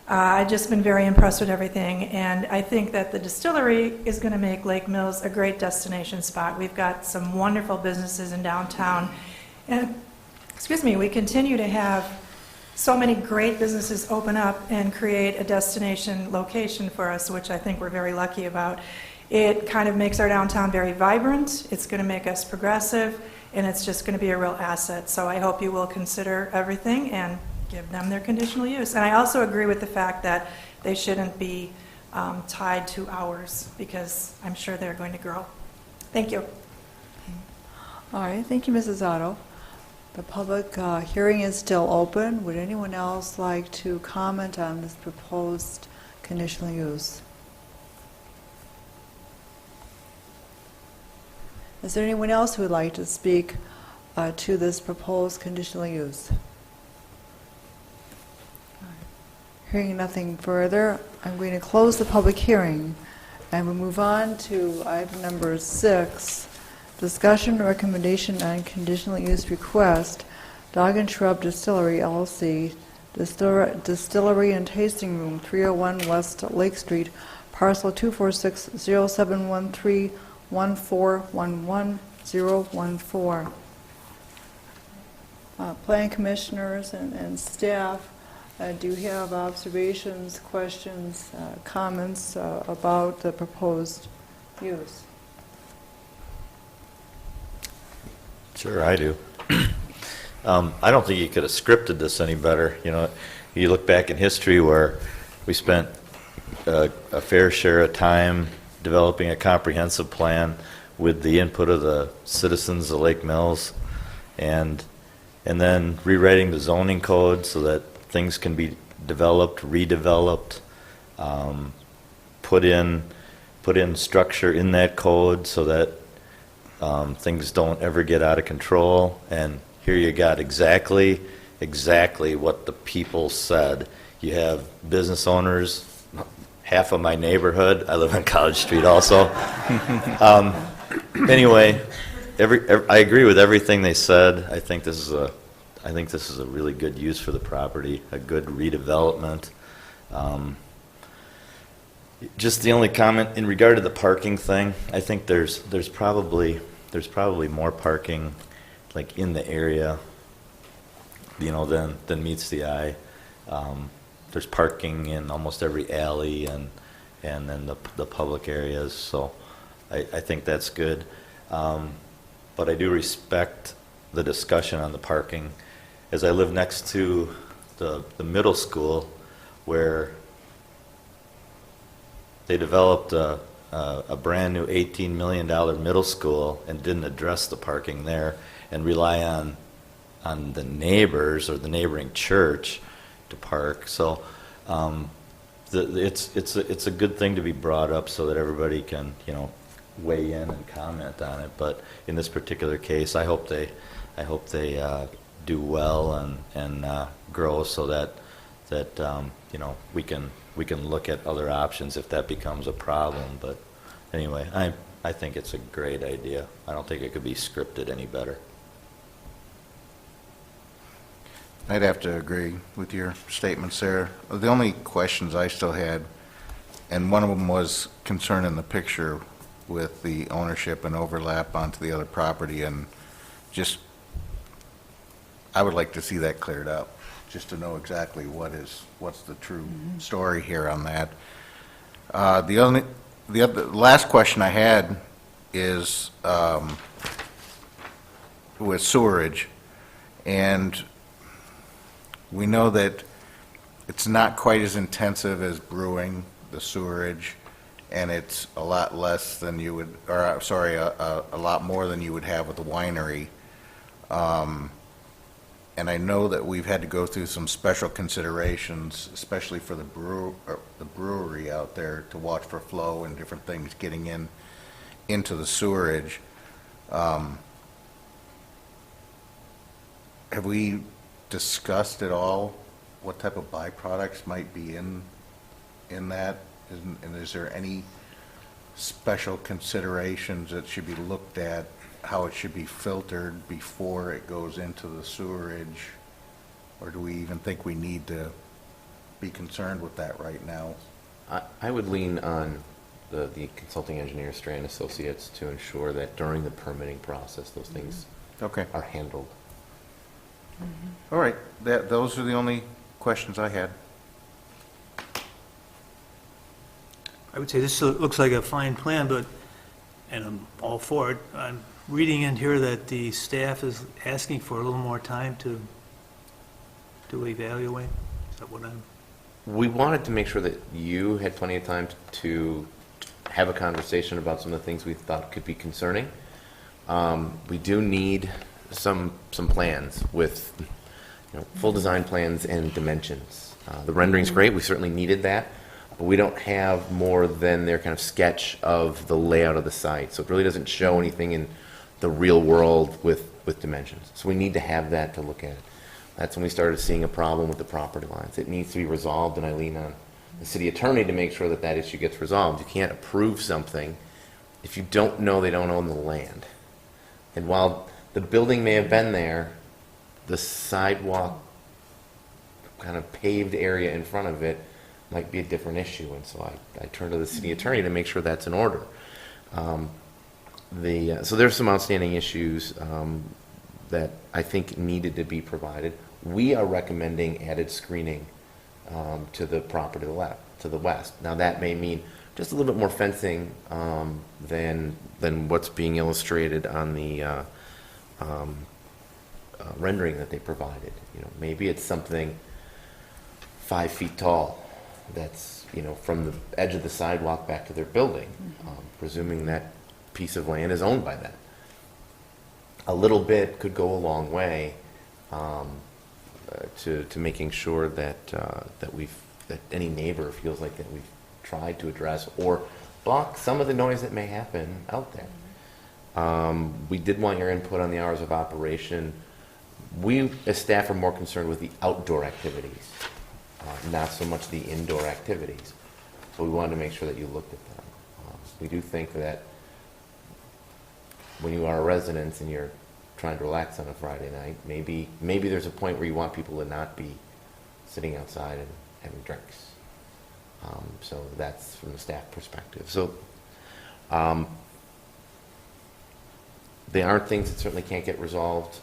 Speaker 14: I've just been very impressed with everything, and I think that the distillery is going to make Lake Mills a great destination spot. We've got some wonderful businesses in downtown, and we continue to have so many great businesses open up and create a destination location for us, which I think we're very lucky about. It kind of makes our downtown very vibrant, it's going to make us progressive, and it's just going to be a real asset. So I hope you will consider everything and give them their conditional use. And I also agree with the fact that they shouldn't be tied to hours, because I'm sure they're going to grow. Thank you.
Speaker 1: All right, thank you, Mrs. Otto. The public hearing is still open. Would anyone else like to comment on this proposed conditional use? Is there anyone else who would like to speak to this proposed conditional use? Hearing nothing further, I'm going to close the public hearing, and we'll move on to item number 6, discussion and recommendation on conditional use request, Dog and Shrub Distillery LLC, Distillery and Tasting Room, 301 West Lake Street, parcel 246-0713-1411-014. Planning commissioners and staff, do you have observations, questions, comments about the proposed use?
Speaker 15: Sure, I do. I don't think you could have scripted this any better. You know, you look back in history where we spent a fair share of time developing a comprehensive plan with the input of the citizens of Lake Mills, and then rewriting the zoning code so that things can be developed, redeveloped, put in structure in that code so that things don't ever get out of control. And here you got exactly what the people said. You have business owners, half of my neighborhood. I live on College Street also. Anyway, I agree with everything they said. I think this is a really good use for the property, a good redevelopment. Just the only comment in regard to the parking thing, I think there's probably more parking like in the area, you know, than meets the eye. There's parking in almost every alley and then the public areas, so I think that's good. But I do respect the discussion on the parking, as I live next to the middle school, where they developed a brand new $18 million middle school and didn't address the parking there and rely on the neighbors or the neighboring church to park. So it's a good thing to be brought up so that everybody can, you know, weigh in and comment on it. But in this particular case, I hope they do well and grow so that you know, we can look at other options if that becomes a problem. But anyway, I think it's a great idea. I don't think it could be scripted any better.
Speaker 16: I'd have to agree with your statements there. The only questions I still had, and one of them was concerning the picture with the ownership and overlap onto the other property, and just, I would like to see that cleared up, just to know exactly what's the true story here on that. The last question I had is with sewerage, and we know that it's not quite as intensive as brewing, the sewerage, and it's a lot less than you would, or sorry, a lot more than you would have with the winery. And I know that we've had to go through some special considerations, especially for the brewery out there, to watch for flow and different things getting into the sewerage. Have we discussed at all what type of byproducts might be in that? And is there any special considerations that should be looked at, how it should be filtered before it goes into the sewerage? Or do we even think we need to be concerned with that right now?
Speaker 3: I would lean on the consulting engineer, Strand Associates, to ensure that during the permitting process, those things are handled.
Speaker 16: All right, those are the only questions I had.
Speaker 7: I would say this looks like a fine plan, but, and I'm all for it. I'm reading in here that the staff is asking for a little more time to evaluate. Is that what I'm?
Speaker 3: We wanted to make sure that you had plenty of time to have a conversation about some of the things we thought could be concerning. We do need some plans with, full design plans and dimensions. The rendering's great, we certainly needed that, but we don't have more than their kind of sketch of the layout of the site. So it really doesn't show anything in the real world with dimensions. So we need to have that to look at it. That's when we started seeing a problem with the property lines. It needs to be resolved, and I lean on the city attorney to make sure that that issue gets resolved. You can't approve something if you don't know they don't own the land. And while the building may have been there, the sidewalk kind of paved area in front of it might be a different issue. And so I turn to the city attorney to make sure that's in order. So there's some outstanding issues that I think needed to be provided. We are recommending added screening to the property to the west. Now that may mean just a little bit more fencing than what's being illustrated on the rendering that they provided. Maybe it's something 5 feet tall that's from the edge of the sidewalk back to their building, presuming that piece of land is owned by them. A little bit could go a long way to making sure that that any neighbor feels like that we've tried to address or block some of the noise that may happen out there. We did want your input on the hours of operation. We, as staff, are more concerned with the outdoor activities, not so much the indoor activities. So we wanted to make sure that you looked at them. We do think that when you are a resident and you're trying to relax on a Friday night, maybe there's a point where you want people to not be sitting outside and having drinks. So that's from the staff perspective. So there are things that certainly can't get resolved.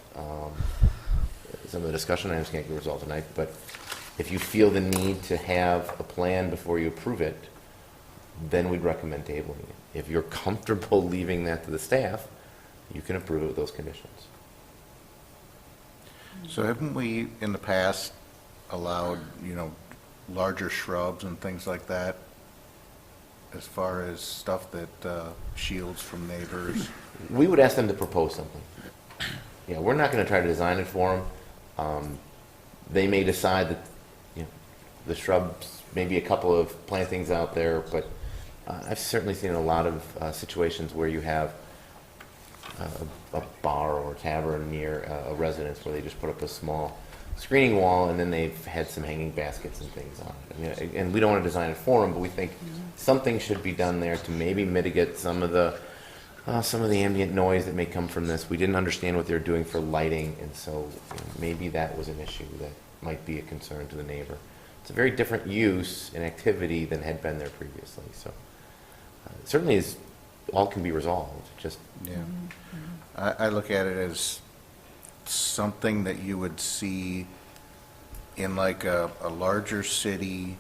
Speaker 3: Some of the discussion items can't get resolved tonight, but if you feel the need to have a plan before you approve it, then we'd recommend tabling it. If you're comfortable leaving that to the staff, you can approve it with those conditions.
Speaker 16: So haven't we, in the past, allowed, larger shrubs and things like that, as far as stuff that shields from neighbors?
Speaker 3: We would ask them to propose something. Yeah, we're not going to try to design it for them. They may decide that the shrubs, maybe a couple of plantings out there, but I've certainly seen a lot of situations where you have a bar or a tavern near a residence where they just put up a small screening wall and then they've had some hanging baskets and things on it. And we don't want to design it for them, but we think something should be done there to maybe mitigate some of the ambient noise that may come from this. We didn't understand what they were doing for lighting, and so maybe that was an issue that might be a concern to the neighbor. It's a very different use and activity than had been there previously. So it certainly is, all can be resolved. Just
Speaker 16: I look at it as something that you would see in like a larger city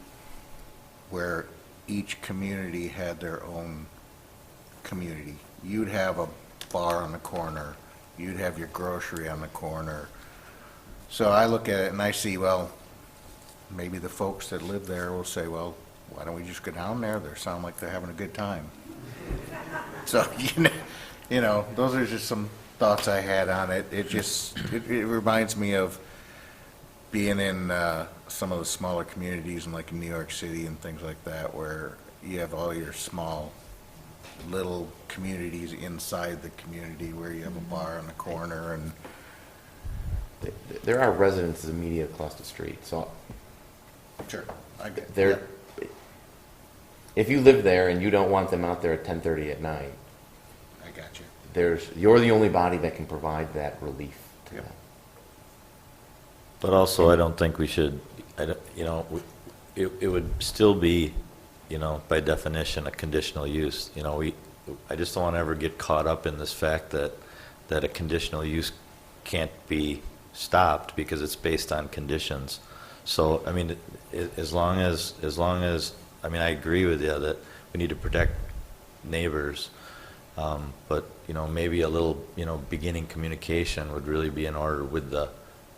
Speaker 16: where each community had their own community. You'd have a bar on the corner. You'd have your grocery on the corner. So I look at it and I see, well, maybe the folks that live there will say, well, why don't we just go down there? They sound like they're having a good time. So, those are just some thoughts I had on it. It reminds me of being in some of the smaller communities in like New York City and things like that, where you have all your small little communities inside the community where you have a bar on the corner. And
Speaker 3: there are residences immediate across the street. So
Speaker 16: sure, I get
Speaker 3: there. If you live there and you don't want them out there at 10:30 at night,
Speaker 16: I got you.
Speaker 3: You're the only body that can provide that relief to them.
Speaker 15: But also, I don't think we should, it would still be, by definition, a conditional use. I just don't want to ever get caught up in this fact that a conditional use can't be stopped because it's based on conditions. So, I mean, as long as, I mean, I agree with you that we need to protect neighbors, but, you know, maybe a little, you know, beginning communication would really be in order with the,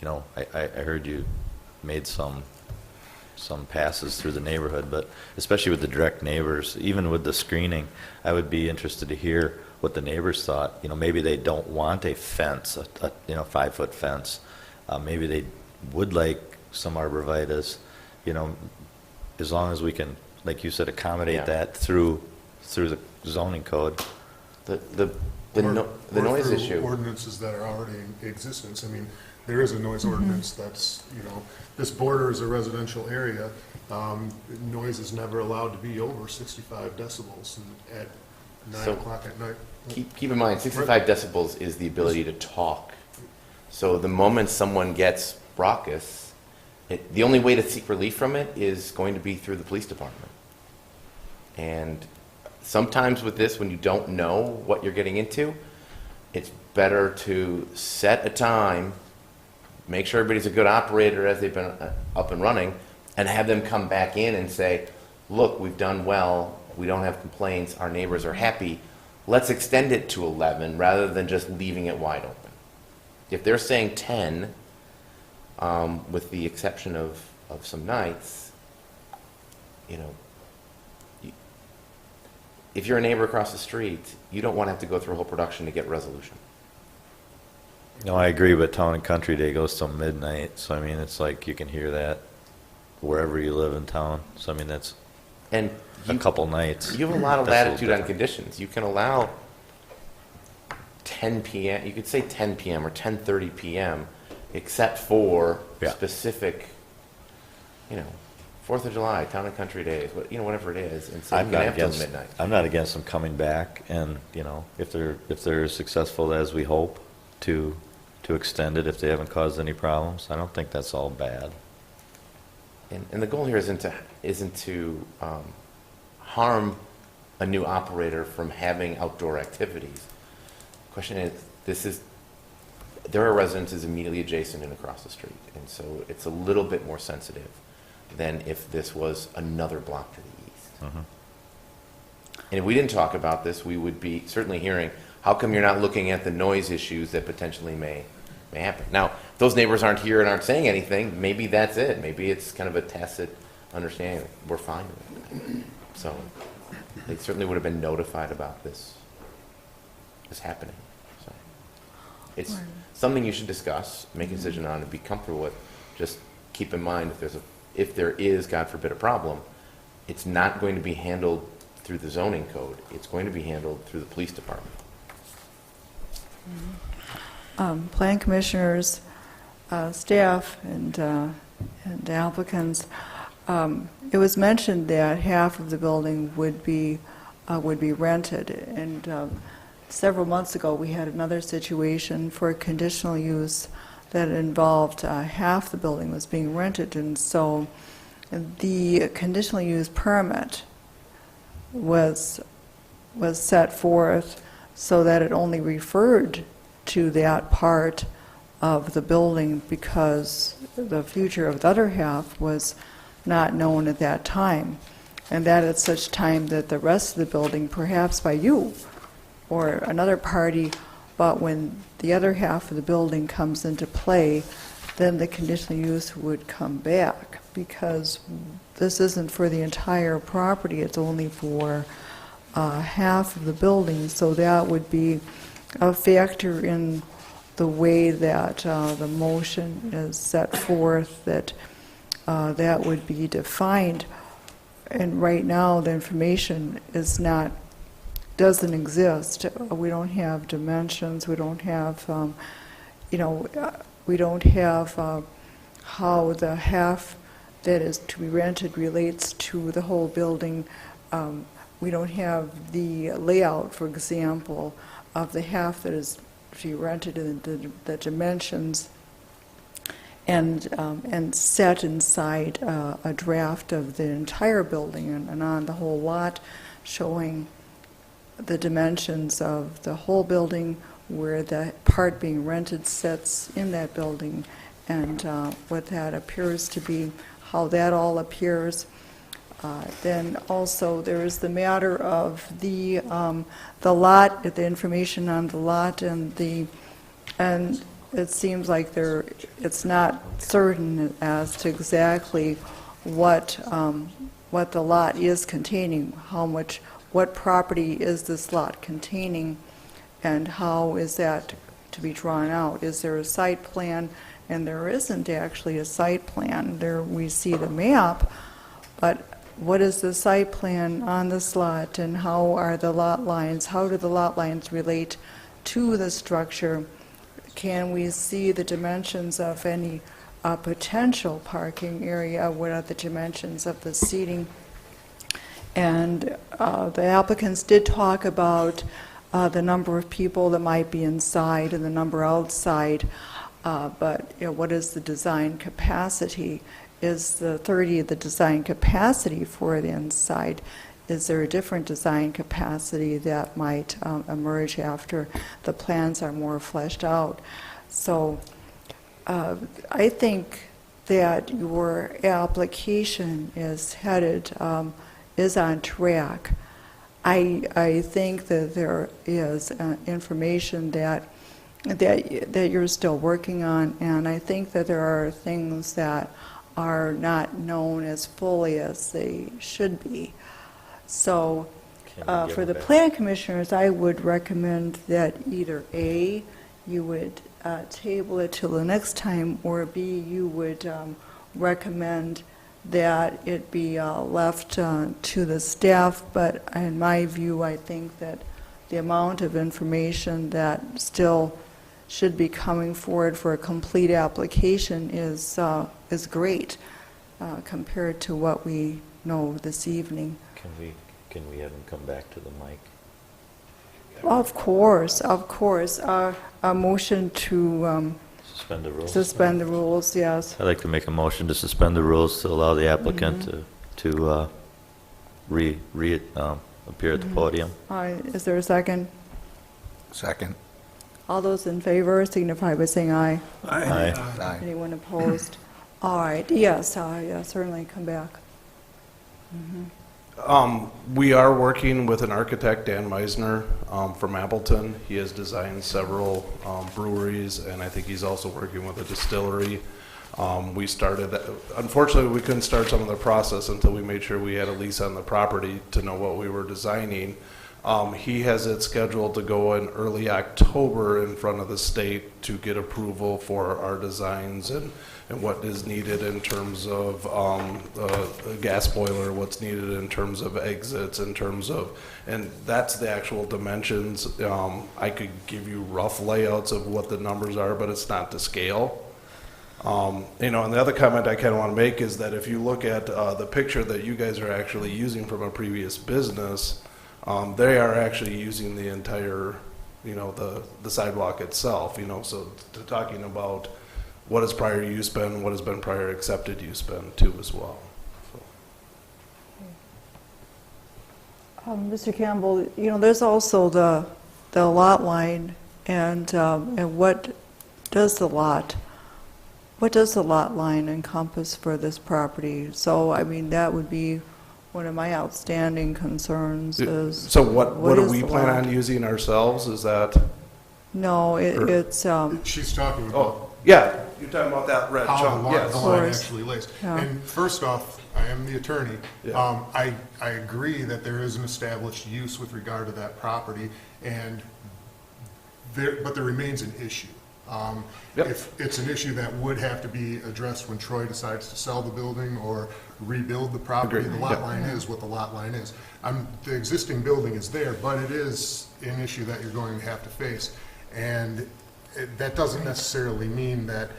Speaker 15: you know, I heard you made some passes through the neighborhood, but especially with the direct neighbors, even with the screening, I would be interested to hear what the neighbors thought. You know, maybe they don't want a fence, a you know, 5-foot fence. Maybe they would like some arborvitaes, you know, as long as we can, like you said, accommodate that through the zoning code.
Speaker 3: The noise
Speaker 17: through
Speaker 3: issue.
Speaker 17: ordinances that are already in existence. I mean, there is a noise ordinance that's, you know, this borders a residential area. Noise is never allowed to be over 65 decibels at 9 o'clock at night.
Speaker 3: Keep in mind, 65 decibels is the ability to talk. So the moment someone gets raucous, the only way to seek relief from it is going to be through the police department. And sometimes with this, when you don't know what you're getting into, it's better to set a time, make sure everybody's a good operator as they've been up and running, and have them come back in and say, look, we've done well, we don't have complaints, our neighbors are happy, let's extend it to 11 rather than just leaving it wide open. If they're saying 10, with the exception of some nights, you know, if you're a neighbor across the street, you don't want to have to go through a whole production to get resolution.
Speaker 15: No, I agree, but Town and Country Day goes till midnight, so I mean, it's like you can hear that wherever you live in town. So I mean, that's a couple nights.
Speaker 3: You have a lot of
Speaker 15: That's
Speaker 3: latitude on conditions. You can allow 10 p.m., you could say 10 p.m. or 10:30 p.m., except for specific, you know, 4th of July, Town and Country Days, you know, whatever it is, and so you can have till midnight.
Speaker 15: I'm not against them coming back, and you know, if they're successful as we hope to extend it, if they haven't caused any problems, I don't think that's all bad.
Speaker 3: And the goal here isn't to harm a new operator from having outdoor activities. The question is, there are residences immediately adjacent and across the street, and so it's a little bit more sensitive than if this was another block to the east.
Speaker 15: Mm-hmm.
Speaker 3: And if we didn't talk about this, we would be certainly hearing, how come you're not looking at the noise issues that potentially may happen? Now, if those neighbors aren't here and aren't saying anything, maybe that's it. Maybe it's kind of a tacit understanding. We're fine with it. So they certainly would have been notified about this happening. So it's something you should discuss, make a decision on, and be comfortable with. Just keep in mind, if there is, God forbid, a problem, it's not going to be handled through the zoning code. It's going to be handled through the police department.
Speaker 1: Plan commissioners, staff, and applicants, it was mentioned that half of the building would be rented, and several months ago we had another situation for a conditional use that involved half the building was being rented, and so the conditional use permit was set forth so that it only referred to that part of the building because the future of the other half was not known at that time, and that at such time that the rest of the building, perhaps by you or another party, but when the other half of the building comes into play, then the conditional use would come back, because this isn't for the entire property, it's only for half of the building, so that would be a factor in the way that the motion is set forth, that that would be defined. And right now, the information doesn't exist. We don't have dimensions. We don't have, we don't have how the half that is to be rented relates to the whole building. We don't have the layout, for example, of the half that is to be rented, in the dimensions, and set inside a draft of the entire building and on the whole lot, showing the dimensions of the whole building, where the part being rented sits in that building, and what that appears to be, how that all appears. Then also, there is the matter of the lot, the information on the lot, and it seems like it's not certain as to exactly what the lot is containing, what property is this lot containing, and how is that to be drawn out? Is there a site plan? And there isn't actually a site plan. There we see the map, but what is the site plan on this lot, and how are the lot lines? How do the lot lines relate to the structure? Can we see the dimensions of any potential parking area? What are the dimensions of the seating? And the applicants did talk about the number of people that might be inside and the number outside, but what is the design capacity? Is the 30 the design capacity for the inside? Is there a different design capacity that might emerge after the plans are more fleshed out? So I think that your application is is on track. I think that there is information that you're still working on, and I think that there are things that are not known as fully as they should be. So for the plan commissioners, I would recommend that either A, you would table it till the next time, or B, you would recommend that it be left to the staff. But in my view, I think that the amount of information that still should be coming forward for a complete application is great compared to what we know this evening.
Speaker 15: Can we have him come back to the mic?
Speaker 1: Of course. A motion to
Speaker 15: Suspend the rules?
Speaker 1: suspend the rules, yes.
Speaker 15: I'd like to make a motion to suspend the rules to allow the applicant to appear at the podium.
Speaker 1: Is there a second?
Speaker 16: Second.
Speaker 1: All those in favor signify by saying aye.
Speaker 15: Aye.
Speaker 16: Aye.
Speaker 1: Anyone opposed? All right, yes, certainly come back.
Speaker 5: We are working with an architect, Dan Meisner, from Appleton. He has designed several breweries, and I think he's also working with a distillery. We started, unfortunately, we couldn't start some of the process until we made sure we had a lease on the property to know what we were designing. He has it scheduled to go in early October in front of the state to get approval for our designs and what is needed in terms of a gas boiler, what's needed in terms of exits, and that's the actual dimensions. I could give you rough layouts of what the numbers are, but it's not to scale. And the other comment I kind of want to make is that if you look at the picture that you guys are actually using from a previous business, they are actually using the entire, the sidewalk itself, so talking about what has prior use been, what has been prior accepted use been too as well. So.
Speaker 1: Mr. Campbell, there's also the lot line, and what does the lot line encompass for this property? So, that would be one of my outstanding concerns is...
Speaker 5: So what do
Speaker 1: is
Speaker 5: we
Speaker 1: the
Speaker 5: plan
Speaker 1: lot?
Speaker 5: on using ourselves? Is that...
Speaker 1: No, it's...
Speaker 17: She's talking about
Speaker 5: yeah, you're talking about that red
Speaker 17: how
Speaker 5: chunk, yes.
Speaker 17: the line actually lays.
Speaker 1: Yeah.
Speaker 17: And first off, I am the attorney.
Speaker 5: Yeah.
Speaker 17: I agree that there is an established use with regard to that property, but there remains an issue.
Speaker 5: Yep.
Speaker 17: If it's an issue that would have to be addressed when Troy decides to sell the building or rebuild the property,
Speaker 5: Agreed.
Speaker 17: the lot
Speaker 5: Yep.
Speaker 17: line is what the lot line is. The existing building is there, but it is an issue that you're going to have to face. And that doesn't necessarily mean that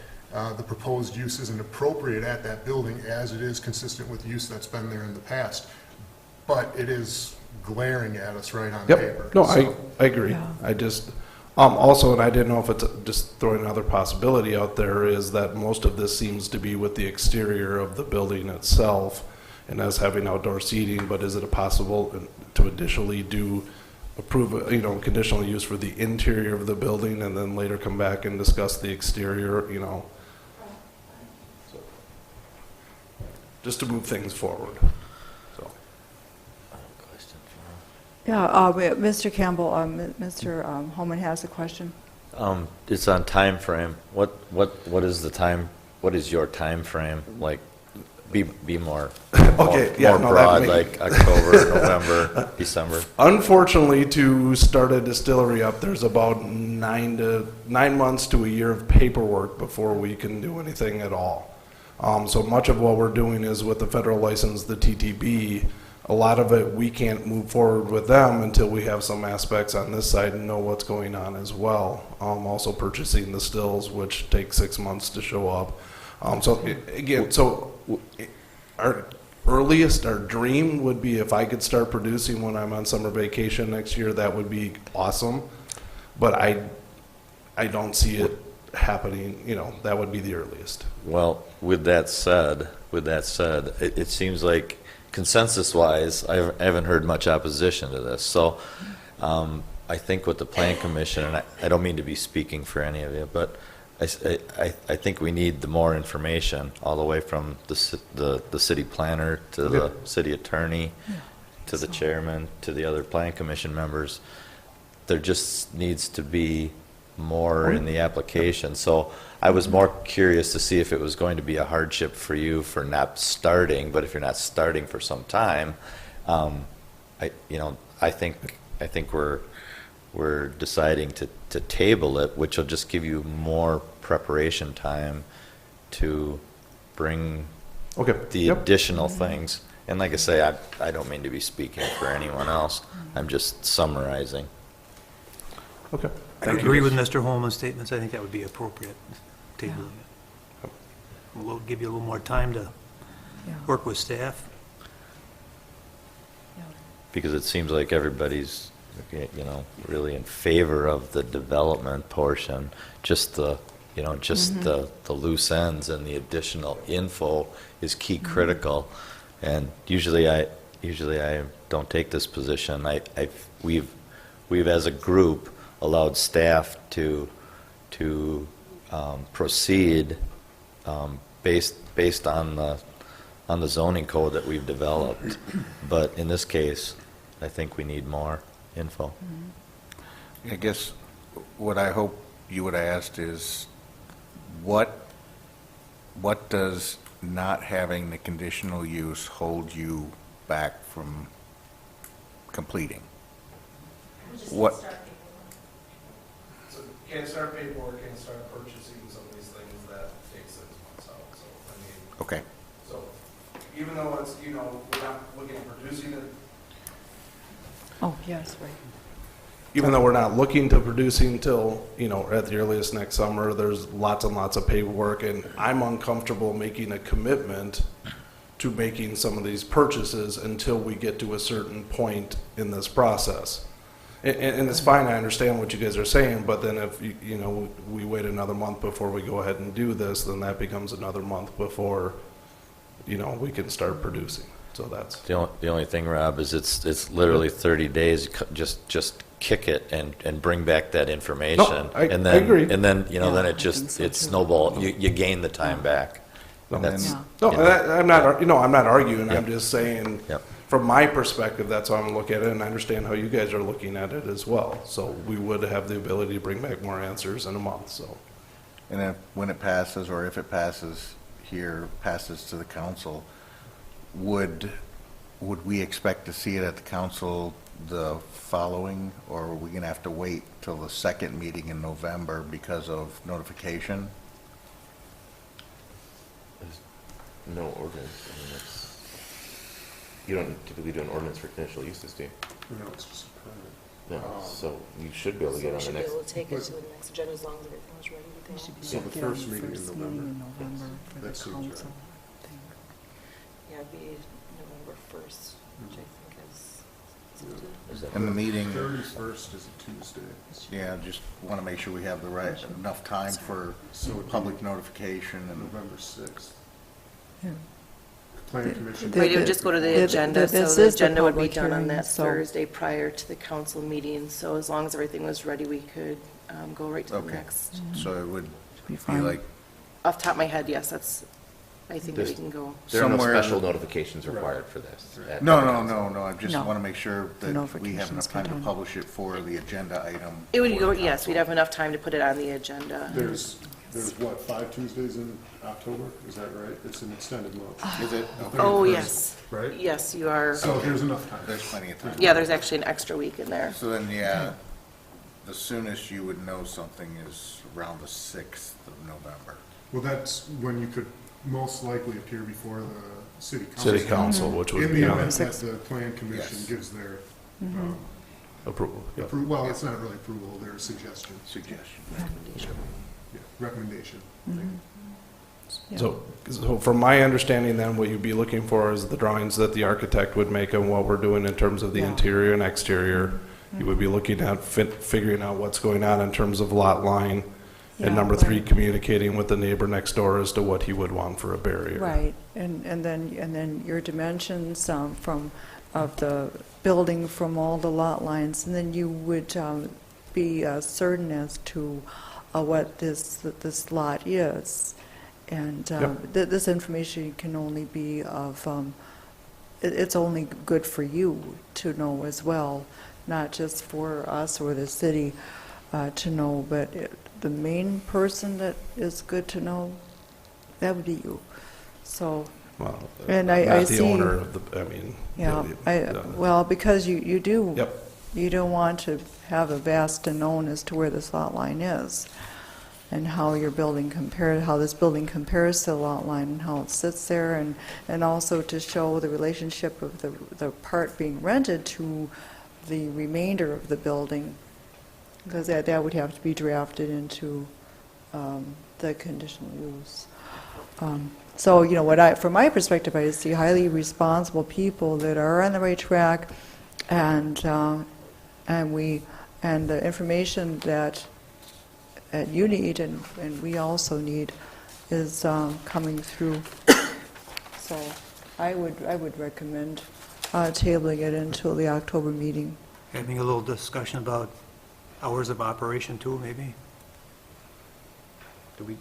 Speaker 17: the proposed use isn't appropriate at that building, as it is consistent with use that's been there in the past. But it is glaring at us right on paper.
Speaker 5: No,
Speaker 17: So-
Speaker 5: I agree.
Speaker 1: Yeah.
Speaker 5: I just, also, and I didn't know if it's, just throwing another possibility out there, is that most of this seems to be with the exterior of the building itself and as having outdoor seating, but is it possible to additionally do approve, conditional use for the interior of the building and then later come back and discuss the exterior, So, just to move things forward. So.
Speaker 1: Yeah, Mr. Campbell, Mr. Holman has a question.
Speaker 15: It's on time frame. What is the time? What is your time frame? Like, be more
Speaker 5: Okay, yeah,
Speaker 15: more
Speaker 5: no,
Speaker 15: broad,
Speaker 5: that
Speaker 15: like October, November, December.
Speaker 5: Unfortunately, to start a distillery up, there's about 9 months to a year of paperwork before we can do anything at all. So much of what we're doing is with the federal license, the TTB. A lot of it, we can't move forward with them until we have some aspects on this side and know what's going on as well. Also purchasing the stills, which takes 6 months to show up. Our earliest, our dream would be if I could start producing when I'm on summer vacation next year, that would be awesome. But I don't see it happening, that would be the earliest.
Speaker 15: Well, with that said, it seems like consensus-wise, I haven't heard much opposition to this. So I think with the Plan Commission, and I don't mean to be speaking for any of you, but I think we need the more information all the way from the city planner to the city attorney to the chairman to the other Plan Commission members. There just needs to be more in the application. So I was more curious to see if it was going to be a hardship for you for not starting, but if you're not starting for some time, I think we're deciding to table it, which will just give you more preparation time to bring the additional things. And like I say, I don't mean to be speaking for anyone else. I'm just summarizing.
Speaker 5: Okay.
Speaker 7: I agree with Mr. Holman's statements. I think that would be appropriate, tabling it. We'll give you a little more time to work with staff.
Speaker 15: Because it seems like everybody's, really in favor of the development portion. Just the loose ends and the additional info is key critical. And usually I don't take this position. We've as a group allowed staff to proceed based on the zoning code that we've developed. But in this case, I think we need more info.
Speaker 16: I guess what I hope you would have asked is what does not having the conditional use hold you back from completing? What?
Speaker 5: So can't start paperwork, can't start purchasing some of these things, that takes 6 months out. So
Speaker 16: Okay.
Speaker 5: So even though it's, we're not looking at producing it.
Speaker 1: Oh, yes, right.
Speaker 5: Even though we're not looking to producing till, at the earliest next summer, there's lots and lots of paperwork, and I'm uncomfortable making a commitment to making some of these purchases until we get to a certain point in this process. And it's fine, I understand what you guys are saying, but then if, we wait another month before we go ahead and do this, then that becomes another month before, we can start producing. So that's
Speaker 15: The only thing, Rob, is it's literally 30 days. Just kick it and bring back that information.
Speaker 5: No, I agree.
Speaker 15: And then then it snowball. You gain the time back.
Speaker 5: I'm
Speaker 15: I'm
Speaker 5: not arguing.
Speaker 15: Yep.
Speaker 5: I'm just saying,
Speaker 15: Yep.
Speaker 5: from my perspective, that's how I'm looking at it, and I understand how you guys are looking at it as well. So we would have the ability to bring back more answers in a month. So,
Speaker 16: And when it passes, or if it passes to the council, would we expect to see it at the council the following, or are we going to have to wait till the second meeting in November because of notification?
Speaker 3: There's no ordinance. You don't typically do an ordinance for conditional uses, do you?
Speaker 17: No, it's just a permit.
Speaker 3: No, so you should be able to get on the next.
Speaker 2: We should be able to take it to the next agenda as long as everything was ready to go.
Speaker 17: So the first meeting in November.
Speaker 1: For the
Speaker 17: That seems right.
Speaker 1: council, I think.
Speaker 2: Yeah, it'd be November 1st, which I think is.
Speaker 16: And the meeting,
Speaker 17: 31st is a Tuesday.
Speaker 16: yeah, just want to make sure we have the right, enough time for
Speaker 17: So it'd be
Speaker 16: public notification and
Speaker 17: November 6th.
Speaker 1: Yeah.
Speaker 17: Planning Commission.
Speaker 1: The-
Speaker 2: Right, it would just go to the
Speaker 1: the-
Speaker 2: agenda, so
Speaker 1: this
Speaker 2: the
Speaker 1: is the
Speaker 2: agenda would be
Speaker 1: public
Speaker 2: done on
Speaker 1: hearing,
Speaker 2: that
Speaker 1: so-
Speaker 2: Thursday prior to the council meeting. So as long as everything was ready, we could go right to the
Speaker 16: Okay.
Speaker 2: next.
Speaker 16: So it would
Speaker 1: Be
Speaker 16: be
Speaker 1: fine.
Speaker 16: like,
Speaker 2: Off the top of my head, yes, I think that we
Speaker 3: There's-
Speaker 2: can go.
Speaker 3: There are no
Speaker 16: Somewhere in
Speaker 3: special
Speaker 16: the-
Speaker 3: notifications required for this. at
Speaker 16: no,
Speaker 3: the
Speaker 16: no,
Speaker 3: council.
Speaker 16: no, I just
Speaker 1: No.
Speaker 16: want to make sure
Speaker 1: The
Speaker 16: that we have
Speaker 1: notifications
Speaker 16: enough time to
Speaker 1: come in.
Speaker 16: publish it for the agenda item.
Speaker 2: It would
Speaker 16: for
Speaker 2: go,
Speaker 16: the
Speaker 2: yes,
Speaker 16: council.
Speaker 2: we'd have enough time to put it on the agenda.
Speaker 17: There's what, 5 Tuesdays in October? Is that right? It's an extended month.
Speaker 16: Is it?
Speaker 17: The
Speaker 16: Okay.
Speaker 2: Oh,
Speaker 17: 31st,
Speaker 2: yes.
Speaker 17: Right?
Speaker 2: Yes, you are.
Speaker 17: So there's enough time.
Speaker 16: There's plenty of time.
Speaker 2: Yeah, there's actually an extra week in there.
Speaker 16: So then, yeah, the soonest you would know something is around the 6th of November.
Speaker 17: Well, that's when you could most likely appear before the city council.
Speaker 5: City council, which would
Speaker 17: In
Speaker 5: be
Speaker 17: the
Speaker 5: on
Speaker 17: event that the plan commission
Speaker 16: Yes.
Speaker 17: gives their,
Speaker 5: approval. Yeah.
Speaker 17: well, it's not really approval, their suggestion,
Speaker 16: Suggestion.
Speaker 17: yeah, recommendation.
Speaker 1: Yeah.
Speaker 5: So from my understanding then, what you'd be looking for is the drawings that the architect would make and what we're doing in terms of the
Speaker 1: Yeah.
Speaker 5: interior and exterior. You would be looking at figuring out what's going on in terms of lot line.
Speaker 1: Yeah,
Speaker 5: And number 3,
Speaker 1: right.
Speaker 5: communicating with the neighbor next door as to what he would want for a barrier.
Speaker 1: Right, and then your dimensions of the building from all the lot lines, and then you would be certain as to what this lot is. And
Speaker 5: Yep.
Speaker 1: this information can only be of, it's only good for you to know as well, not just for us or the city to know, but the main person that is good to know, that would be you. So,
Speaker 5: Well,
Speaker 1: and
Speaker 5: not
Speaker 1: I
Speaker 5: the
Speaker 1: see.
Speaker 5: owner of the, I mean.
Speaker 1: Yeah,
Speaker 5: the-
Speaker 1: well, because you do.
Speaker 5: Yep.
Speaker 1: You don't want to have a vast unknown as to where this lot line is, and how your building how this building compares to the lot line, and how it sits there, and also to show the relationship of the part being rented to the remainder of the building, because that would have to be drafted into the conditional use. So, from my perspective, I see highly responsible people that are on the right track, and the information that you need and we also need is coming through. So I would recommend tabling it until the October meeting.
Speaker 7: Having a little discussion about hours of operation too, maybe?
Speaker 16: Do we?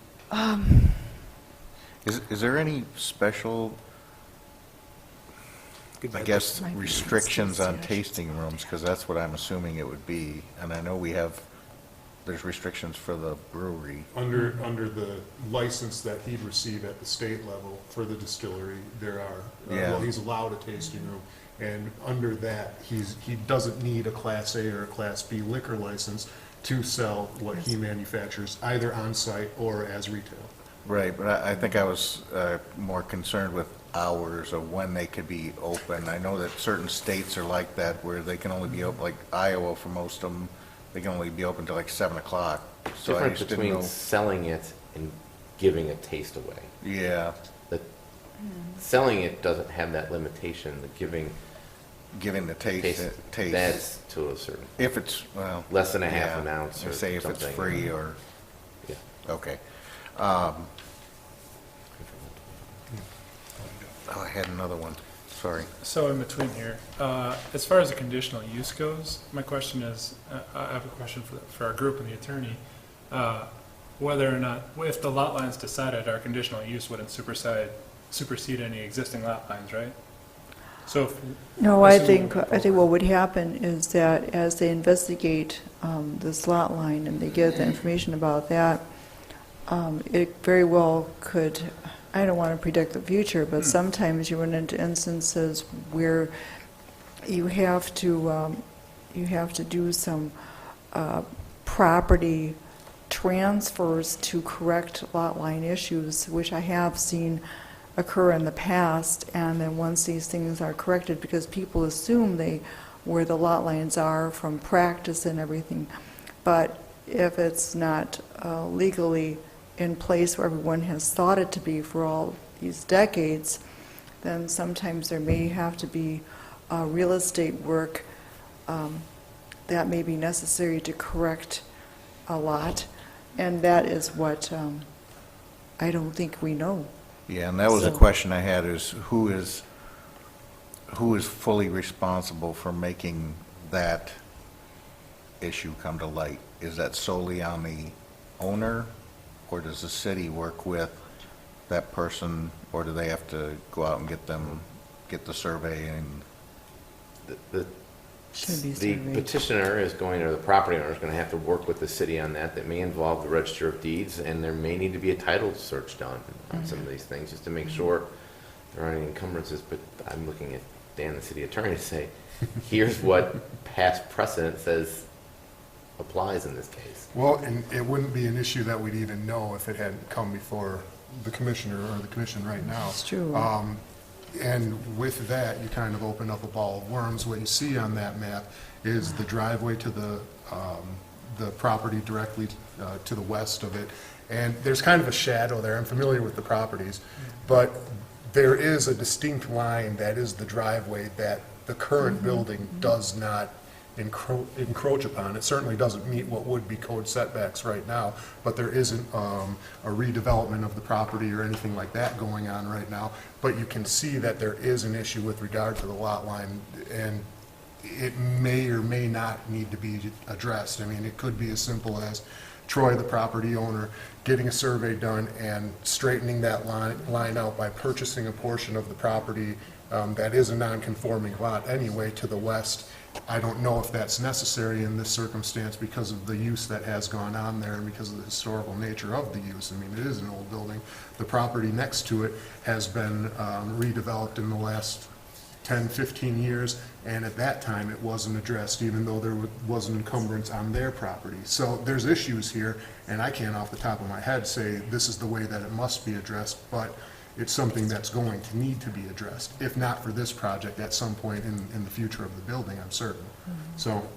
Speaker 16: Is there any special, I guess,
Speaker 1: Might be
Speaker 16: restrictions on
Speaker 1: suggestions.
Speaker 16: tasting rooms? Because that's what I'm assuming it would be. And I know there's restrictions for the brewery.
Speaker 17: Under the license that he'd receive at the state level for the distillery, there are,
Speaker 16: Yeah.
Speaker 17: well, he's allowed a tasting room. And under that, he doesn't need a Class A or a Class B liquor license to sell what he manufactures, either on-site or as retail.
Speaker 16: Right, but I think I was more concerned with hours of when they could be open. I know that certain states are like that, where they can only be open, like Iowa for most of them, they can only be open till like 7 o'clock. So I
Speaker 3: Difference
Speaker 16: just didn't
Speaker 3: between
Speaker 16: know.
Speaker 3: selling it and giving a taste away.
Speaker 16: Yeah,
Speaker 3: The selling it doesn't have that limitation, the giving
Speaker 16: giving the taste.
Speaker 3: that's to a certain,
Speaker 16: If it's, well.
Speaker 3: less than a half
Speaker 16: yeah,
Speaker 3: an ounce or
Speaker 16: say if it's
Speaker 3: something.
Speaker 16: free or,
Speaker 3: Yeah.
Speaker 16: okay. I had another one, sorry.
Speaker 4: So in between here, as far as the conditional use goes, my question is, I have a question for our group and the attorney. Whether or not, if the lot line's decided, our conditional use wouldn't supersede any existing lot lines, right? So if.
Speaker 1: No, I
Speaker 4: assuming-
Speaker 1: think what would happen is that as they investigate this lot line and they get the information about that, it very well could, I don't want to predict the future, but sometimes you run into instances where you have to do some property transfers to correct lot line issues, which I have seen occur in the past, and then once these things are corrected, because people assume where the lot lines are from practice and everything, but if it's not legally in place where everyone has thought it to be for all these decades, then sometimes there may have to be real estate work that may be necessary to correct a lot, and that is what I don't think we know
Speaker 16: Yeah, and that was a
Speaker 1: So-
Speaker 16: question I had, is who is fully responsible for making that issue come to light? Is that solely on the owner, or does the city work with that person, or do they have to go out and get the survey and?
Speaker 3: The
Speaker 1: Should be
Speaker 3: the
Speaker 1: surveyed.
Speaker 3: petitioner is going, or the property owner is going to have to work with the city on that. That may involve the Register of Deeds, and there may need to be a title search done on some of these things, just to make sure there aren't any encumbrances. But I'm looking at Dan, the city attorney, to say, here's what past precedent says applies in this case.
Speaker 17: Well, and it wouldn't be an issue that we'd even know if it hadn't come before the commissioner or the commission right now.
Speaker 1: It's true.
Speaker 17: And with that, you kind of open up a ball of worms. What you see on that map is the driveway to the property directly to the west of it. And there's kind of a shadow there. I'm familiar with the properties, but there is a distinct line that is the driveway that the current building does not encroach upon. It certainly doesn't meet what would be code setbacks right now, but there isn't a redevelopment of the property or anything like that going on right now. But you can see that there is an issue with regard to the lot line, and it may or may not need to be addressed. I mean, it could be as simple as Troy, the property owner, getting a survey done and straightening that line out by purchasing a portion of the property that is a non-conforming lot anyway to the west. I don't know if that's necessary in this circumstance because of the use that has gone on there and because of the historical nature of the use. I mean, it is an old building. The property next to it has been redeveloped in the last 10, 15 years, and at that time it wasn't addressed, even though there was an encumbrance on their property. So there's issues here, and I can't off the top of my head say this is the way that it must be addressed, but it's something that's going to need to be addressed, if not for this project, at some point in the future of the building, I'm certain. So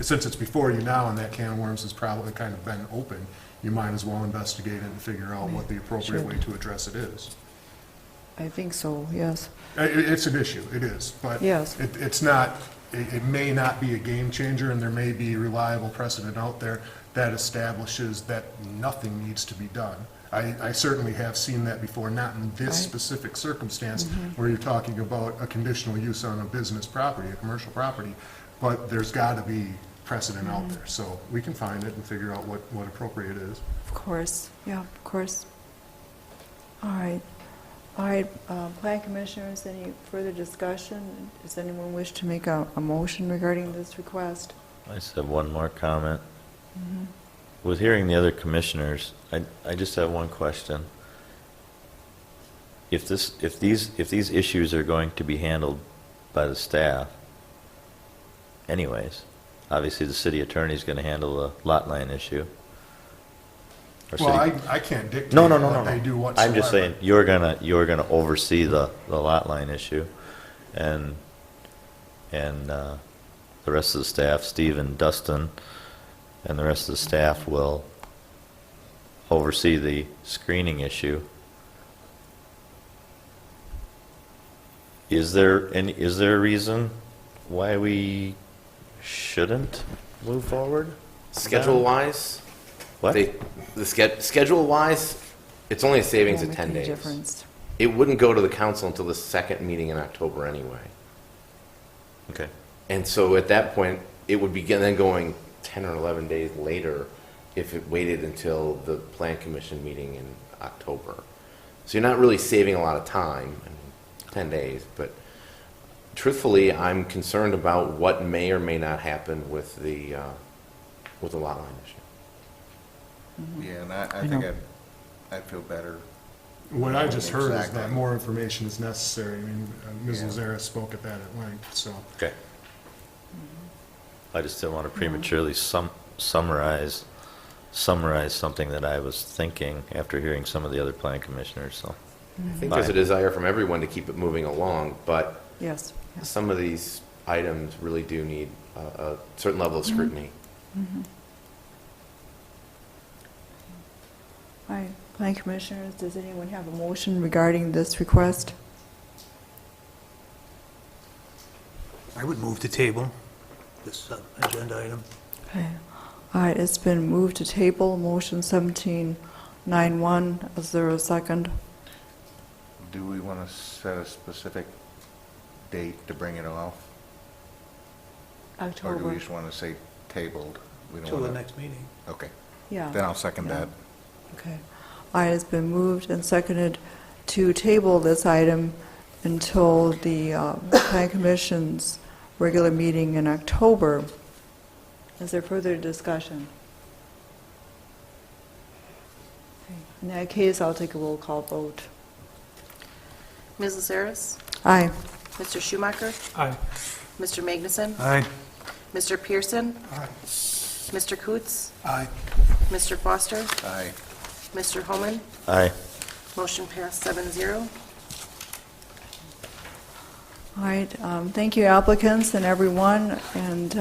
Speaker 17: since it's before you now and that can of worms has probably kind of been open, you might as well investigate it and figure out what the appropriate way to address it is.
Speaker 1: I think so, yes.
Speaker 17: It's an issue, it is, but
Speaker 1: Yes.
Speaker 17: it's not, it may not be a game changer, and there may be reliable precedent out there that establishes that nothing needs to be done. I certainly have seen that before, not in this specific circumstance where you're talking about a conditional use on a business property, a commercial property, but there's got to be precedent out there. So we can find it and figure out what appropriate is.
Speaker 1: Of course, yeah, of course. All right. Plan commissioners, any further discussion? Does anyone wish to make a motion regarding this request?
Speaker 15: I just have one more comment. With hearing the other commissioners, I just have one question. If these issues are going to be handled by the staff, anyways, obviously the city attorney is going to handle the lot line issue.
Speaker 17: Well, I can't dictate
Speaker 15: No.
Speaker 17: what they do whatsoever.
Speaker 15: I'm just saying you're gonna oversee the lot line issue, and the rest of the staff, Steve and Dustin, and the rest of the staff will oversee the screening issue. Is there a reason why we shouldn't move forward?
Speaker 3: Schedule-wise,
Speaker 15: What?
Speaker 3: schedule-wise, it's only a savings
Speaker 1: Won't
Speaker 3: of
Speaker 1: make
Speaker 3: 10
Speaker 1: any
Speaker 3: days.
Speaker 1: difference.
Speaker 3: It wouldn't go to the council until the second meeting in October anyway.
Speaker 15: Okay.
Speaker 3: And so at that point, it would begin then going 10 or 11 days later if it waited until the Plan Commission meeting in October. So you're not really saving a lot of time, 10 days, but truthfully, I'm concerned about what may or may not happen with the lot line issue.
Speaker 16: Yeah, and I think I'd feel better.
Speaker 17: What I just heard is
Speaker 16: Exactly.
Speaker 17: that more information is necessary. I mean, Ms.
Speaker 16: Yeah.
Speaker 17: Lazara spoke at that at length, so.
Speaker 15: Okay. I just didn't want to prematurely summarize something that I was thinking after hearing some of the other plan commissioners, so.
Speaker 3: I think there's a desire from everyone to keep it moving along, but
Speaker 1: Yes.
Speaker 3: some of these items really do need a certain level of scrutiny.
Speaker 1: All right, Plan commissioners, does anyone have a motion regarding this request?
Speaker 7: I would move to table this agenda item.
Speaker 1: Okay. All right, it's been moved to table, motion 1791. Is there a second?
Speaker 16: Do we want to set a specific date to bring it off? Or do
Speaker 1: October.
Speaker 16: we just want to say tabled? We don't
Speaker 7: Till the
Speaker 16: wanna-
Speaker 7: next meeting.
Speaker 16: Okay.
Speaker 1: Yeah.
Speaker 16: Then I'll second
Speaker 1: Yeah.
Speaker 16: that.
Speaker 1: Okay. All right, it's been moved and seconded to table this item until the Planning Commission's regular meeting in October. Is there further discussion? Okay. In that case, I'll take a roll call vote.
Speaker 2: Ms. Laceris?
Speaker 1: Aye.
Speaker 2: Mr. Schumacher?
Speaker 4: Aye.
Speaker 2: Mr. Magnuson?
Speaker 7: Aye.
Speaker 2: Mr. Pearson?
Speaker 5: Aye.
Speaker 2: Mr. Coots?
Speaker 5: Aye.
Speaker 2: Mr. Foster?
Speaker 16: Aye.
Speaker 2: Mr. Holman?
Speaker 15: Aye.
Speaker 2: Motion passed 7-0.
Speaker 1: All right, thank you applicants and everyone, and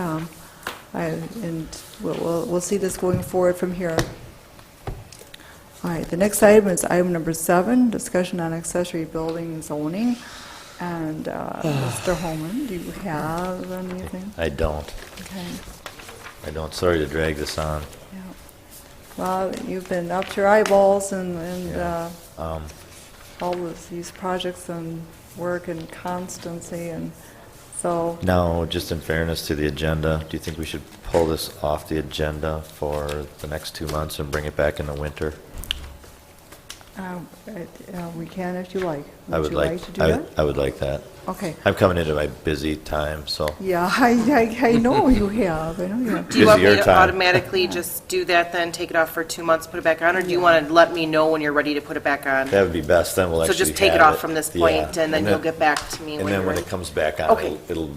Speaker 1: we'll see this going forward from here. All right, the next item is item number 7, discussion on accessory building zoning. And Mr. Holman, do you have anything?
Speaker 15: I don't.
Speaker 1: Okay.
Speaker 15: I don't. Sorry to drag this on.
Speaker 1: Yeah. Well, you've been up to your eyeballs and
Speaker 15: Yeah.
Speaker 1: all of these projects and work and constancy, and so,
Speaker 15: Now, just in fairness to the agenda, do you think we should pull this off the agenda for the next 2 months and bring it back in the winter?
Speaker 1: we can if you like.
Speaker 15: I would
Speaker 1: you like to do that?
Speaker 15: I would like that.
Speaker 1: Okay.
Speaker 15: I'm coming into my busy time, so.
Speaker 1: Yeah, I know you have, I know you have.
Speaker 2: Do you want me
Speaker 15: Busier
Speaker 2: to
Speaker 15: time.
Speaker 2: automatically just do that then, take it off for 2 months, put it back on? Or do you want to let me know when you're ready to put it back on?
Speaker 15: That would be best, then we'll
Speaker 2: So
Speaker 15: actually
Speaker 2: just take it
Speaker 15: have
Speaker 2: off from this point,
Speaker 15: Yeah.
Speaker 2: and then you'll get back to me
Speaker 15: And
Speaker 2: when
Speaker 15: then
Speaker 2: you're
Speaker 15: when
Speaker 2: ready.
Speaker 15: it comes back on,
Speaker 2: Okay.
Speaker 15: it'll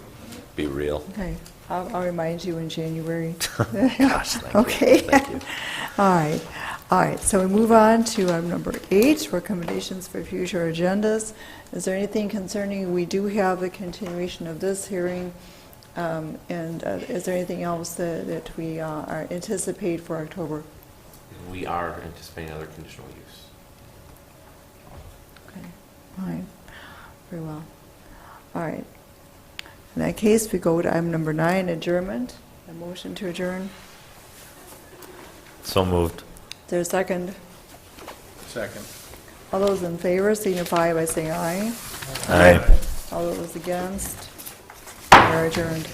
Speaker 15: be real.
Speaker 1: Okay, I'll remind you in January.
Speaker 15: Gosh, thank you.
Speaker 1: Okay.
Speaker 15: Thank you.
Speaker 1: All right, so we move on to item number 8, recommendations for future agendas. Is there anything concerning, we do have the continuation of this hearing, and is there anything else that we are anticipate for October?
Speaker 3: We are anticipating other conditional use.
Speaker 1: Okay, all right, very well. All right. In that case, we go to item number 9, adjournment. A motion to adjourn.
Speaker 15: So moved.
Speaker 1: Is there a second?
Speaker 16: Second.
Speaker 1: All those in favor signify by saying aye.
Speaker 15: Aye.
Speaker 1: All those against? We are adjourned.